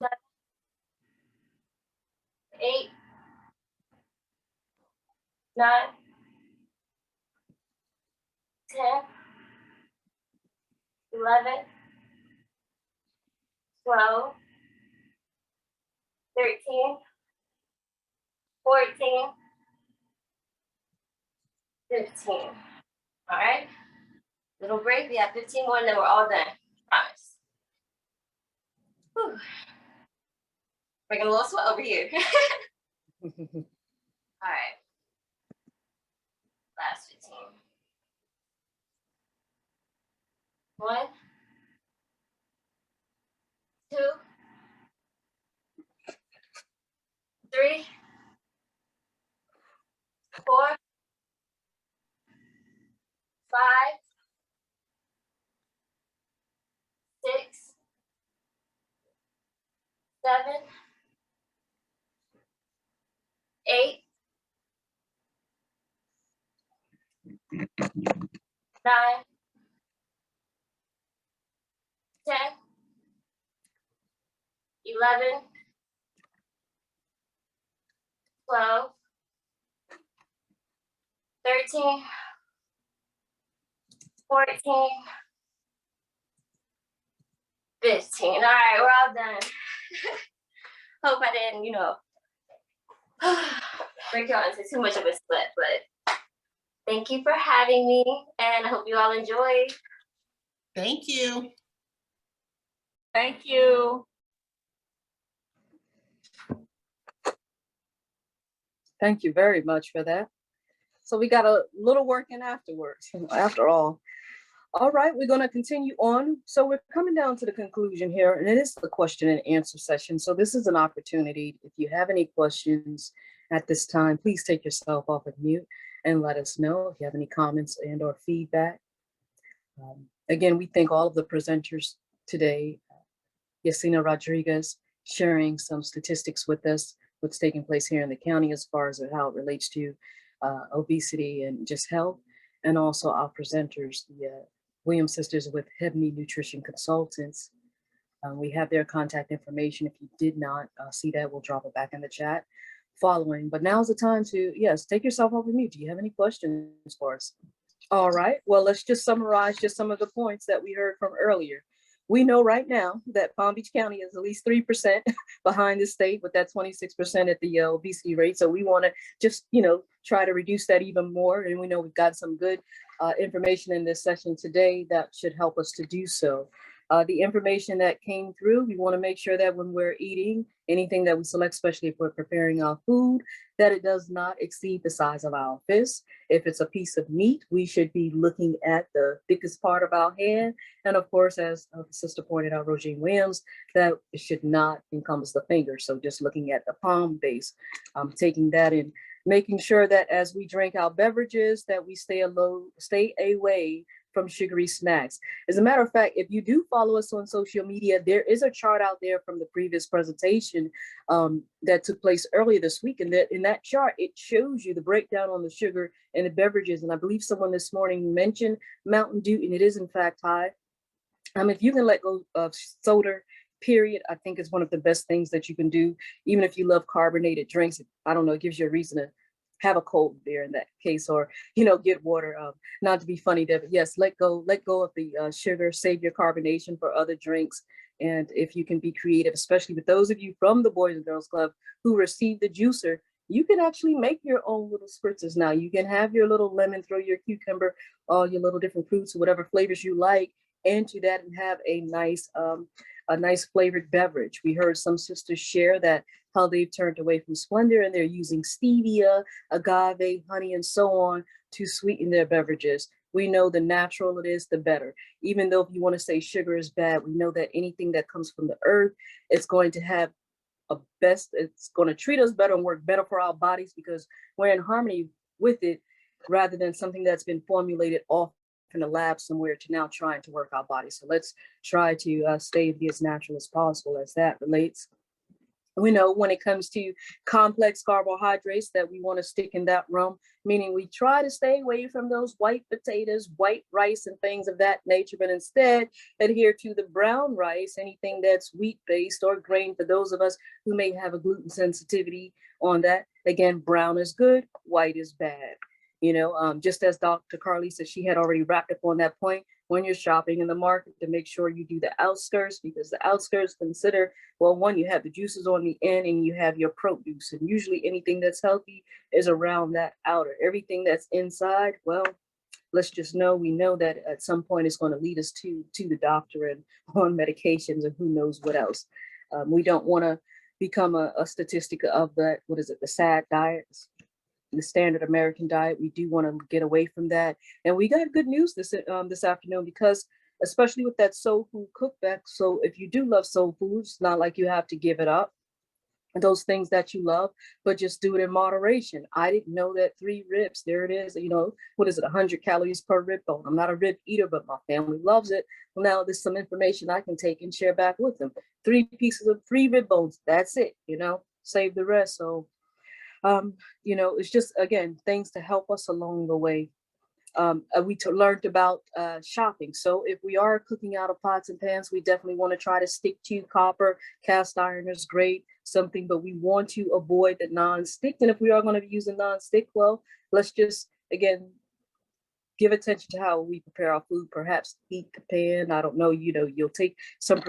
7, 8, 9, 10, 11, 12, 13, 14, 15. All right. Little break. We have 15 more and then we're all done. Promise. Whew. Breaking a little sweat over here. All right. Last 15. 1, 2, 3, 4, 5, 6, 7, 8, 9, 10, 11, 12, 13, 14, 15. All right, we're all done. Hope I didn't, break y'all into too much of a sweat, but thank you for having me, and I hope you all enjoy.
Thank you.
Thank you.
Thank you very much for that. So we got a little working afterwards, after all. All right, we're going to continue on. So we're coming down to the conclusion here, and it is the question and answer session. So this is an opportunity. If you have any questions at this time, please take yourself off of mute and let us know if you have any comments and or feedback. Again, we thank all of the presenters today. Yesenia Rodriguez sharing some statistics with us, what's taking place here in the county as far as how it relates to obesity and just health, and also our presenters, the Williams sisters with Hebni Nutrition Consultants, We have their contact information. If you did not see that, we'll drop it back in the chat following. But now's the time to, yes, take yourself off of mute. Do you have any questions for us? All right, well, let's just summarize just some of the points that we heard from earlier. We know right now that Palm Beach County is at least 3% behind the state with that 26% at the obesity rate. So we want to just, try to reduce that even more. And we know we've got some good information in this session today that should help us to do so. The information that came through, we want to make sure that when we're eating anything that we select, especially if we're preparing our food, that it does not exceed the size of our fist. If it's a piece of meat, we should be looking at the thickest part of our hand. And of course, as the sister pointed out, Rojean Williams, that it should not encompass the finger. So just looking at the palm base, taking that in, making sure that as we drink our beverages, that we stay away from sugary snacks. As a matter of fact, if you do follow us on social media, there is a chart out there from the previous presentation that took place earlier this week. And that in that chart, it shows you the breakdown on the sugar and the beverages. And I believe someone this morning mentioned Mountain Dew, and it is in fact high. If you can let go of soda, period, I think is one of the best things that you can do. Even if you love carbonated drinks, I don't know, it gives you a reason to have a cold beer in that case, or get water. Not to be funny, David. Yes, let go of the sugar. Save your carbonation for other drinks. And if you can be creative, especially with those of you from the Boys and Girls Club who received the juicer, you can actually make your own little spritzers now. You can have your little lemon, throw your cucumber, all your little different fruits or whatever flavors you like into that, and have a nice flavored beverage. We heard some sisters share that how they've turned away from Splendor and they're using stevia, agave, honey, and so on to sweeten their beverages. We know the natural it is, the better. Even though if you want to say sugar is bad, we know that anything that comes from the earth, it's going to have it's going to treat us better and work better for our bodies because we're in harmony with it rather than something that's been formulated off in the lab somewhere to now trying to work our bodies. So let's try to stay be as natural as possible as that relates. We know when it comes to complex carbohydrates that we want to stick in that realm, meaning we try to stay away from those white potatoes, white rice, and things of that nature, but instead adhere to the brown rice, anything that's wheat-based or grain for those of us who may have a gluten sensitivity on that. Again, brown is good, white is bad. Just as Dr. Carly said, she had already wrapped up on that point. When you're shopping in the market, to make sure you do the outskirts, because the outskirts consider, well, one, you have the juices on the end and you have your produce. And usually anything that's healthy is around that outer. Everything that's inside, well, let's just know, we know that at some point it's going to lead us to the doctor and on medications and who knows what else. We don't want to become a statistic of that, the SAD diet, the standard American diet. We do want to get away from that. And we got good news this afternoon, because especially with that soul food cookbook. So if you do love soul foods, it's not like you have to give it up, those things that you love, but just do it in moderation. I didn't know that 3 ribs, there it is, 100 calories per rib bone. I'm not a rib eater, but my family loves it. Well, now there's some information I can take and share back with them. 3 rib bones, that's it, save the rest. So it's just, again, things to help us along the way. We learned about shopping. So if we are cooking out of pots and pans, we definitely want to try to stick to copper. Cast iron is great, but we want to avoid the non-stick. And if we are going to be using non-stick, well, let's just, again, give attention to how we prepare our food. Perhaps heat the pan. I don't know, you'll take some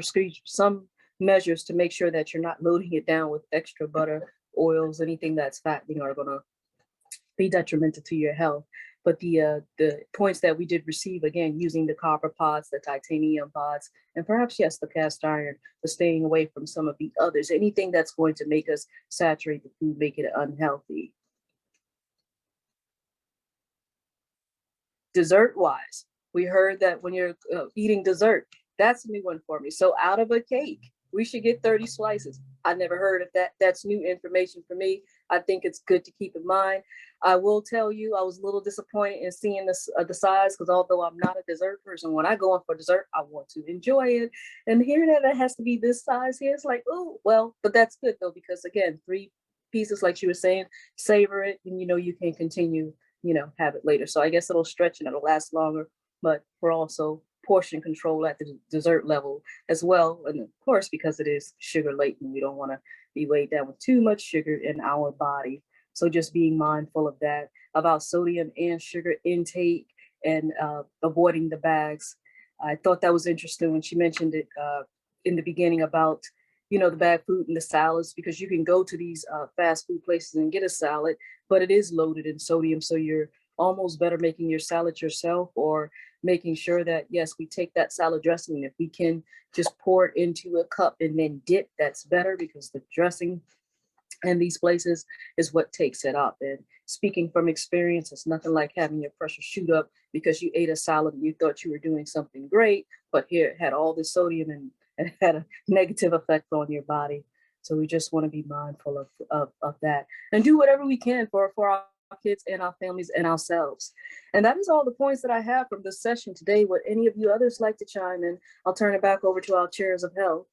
measures to make sure that you're not loading it down with extra butter, oils, anything that's fattening are going to be detrimental to your health. But the points that we did receive, again, using the copper pots, the titanium pots, and perhaps, yes, the cast iron, but staying away from some of the others, anything that's going to make us saturate the food, make it unhealthy. Dessert-wise, we heard that when you're eating dessert, that's a new one for me. So out of a cake, we should get 30 slices. I never heard of that. That's new information for me. I think it's good to keep in mind. I will tell you, I was a little disappointed in seeing the size, because although I'm not a dessert person, when I go in for dessert, I want to enjoy it. And hearing that it has to be this size here, it's like, oh, well, but that's good though, because again, 3 pieces, like she was saying, savor it, and you can continue, have it later. So I guess it'll stretch and it'll last longer, but we're also portion control at the dessert level as well. And of course, because it is sugar laden, we don't want to be weighed down with too much sugar in our body. So just being mindful of that, about sodium and sugar intake, and avoiding the bags. I thought that was interesting when she mentioned it in the beginning about, you know, the bag food and the salads, because you can go to these fast food places and get a salad, but it is loaded in sodium. So you're almost better making your salad yourself, or making sure that, yes, we take that salad dressing. If we can just pour it into a cup and then dip, that's better, because the dressing in these places is what takes it up. And speaking from experience, it's nothing like having your pressure shoot up because you ate a salad and you thought you were doing something great, but here it had all this sodium and it had a negative effect on your body. So we just want to be mindful of that and do whatever we can for our kids and our families and ourselves. And that is all the points that I have from this session today. Would any of you others like to chime in? I'll turn it back over to our chairs of health.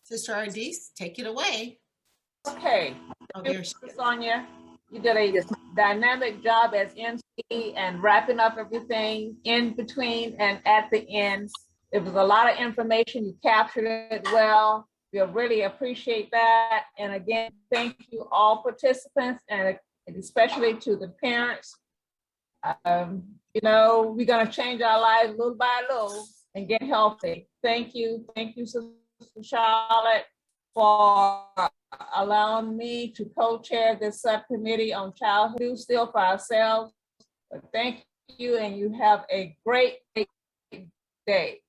Sister Ardise, take it away.
Okay.
Oh, there she is.
Sonia, you did a dynamic job as MC and wrapping up everything in between and at the ends. It was a lot of information. You captured it well. We really appreciate that. And again, thank you all participants, and especially to the parents. You know, we're gonna change our lives little by little and get healthy. Thank you, Sister Charlotte, for allowing me to co-chair this subcommittee on childhood, still for ourselves. But thank you, and you have a great day.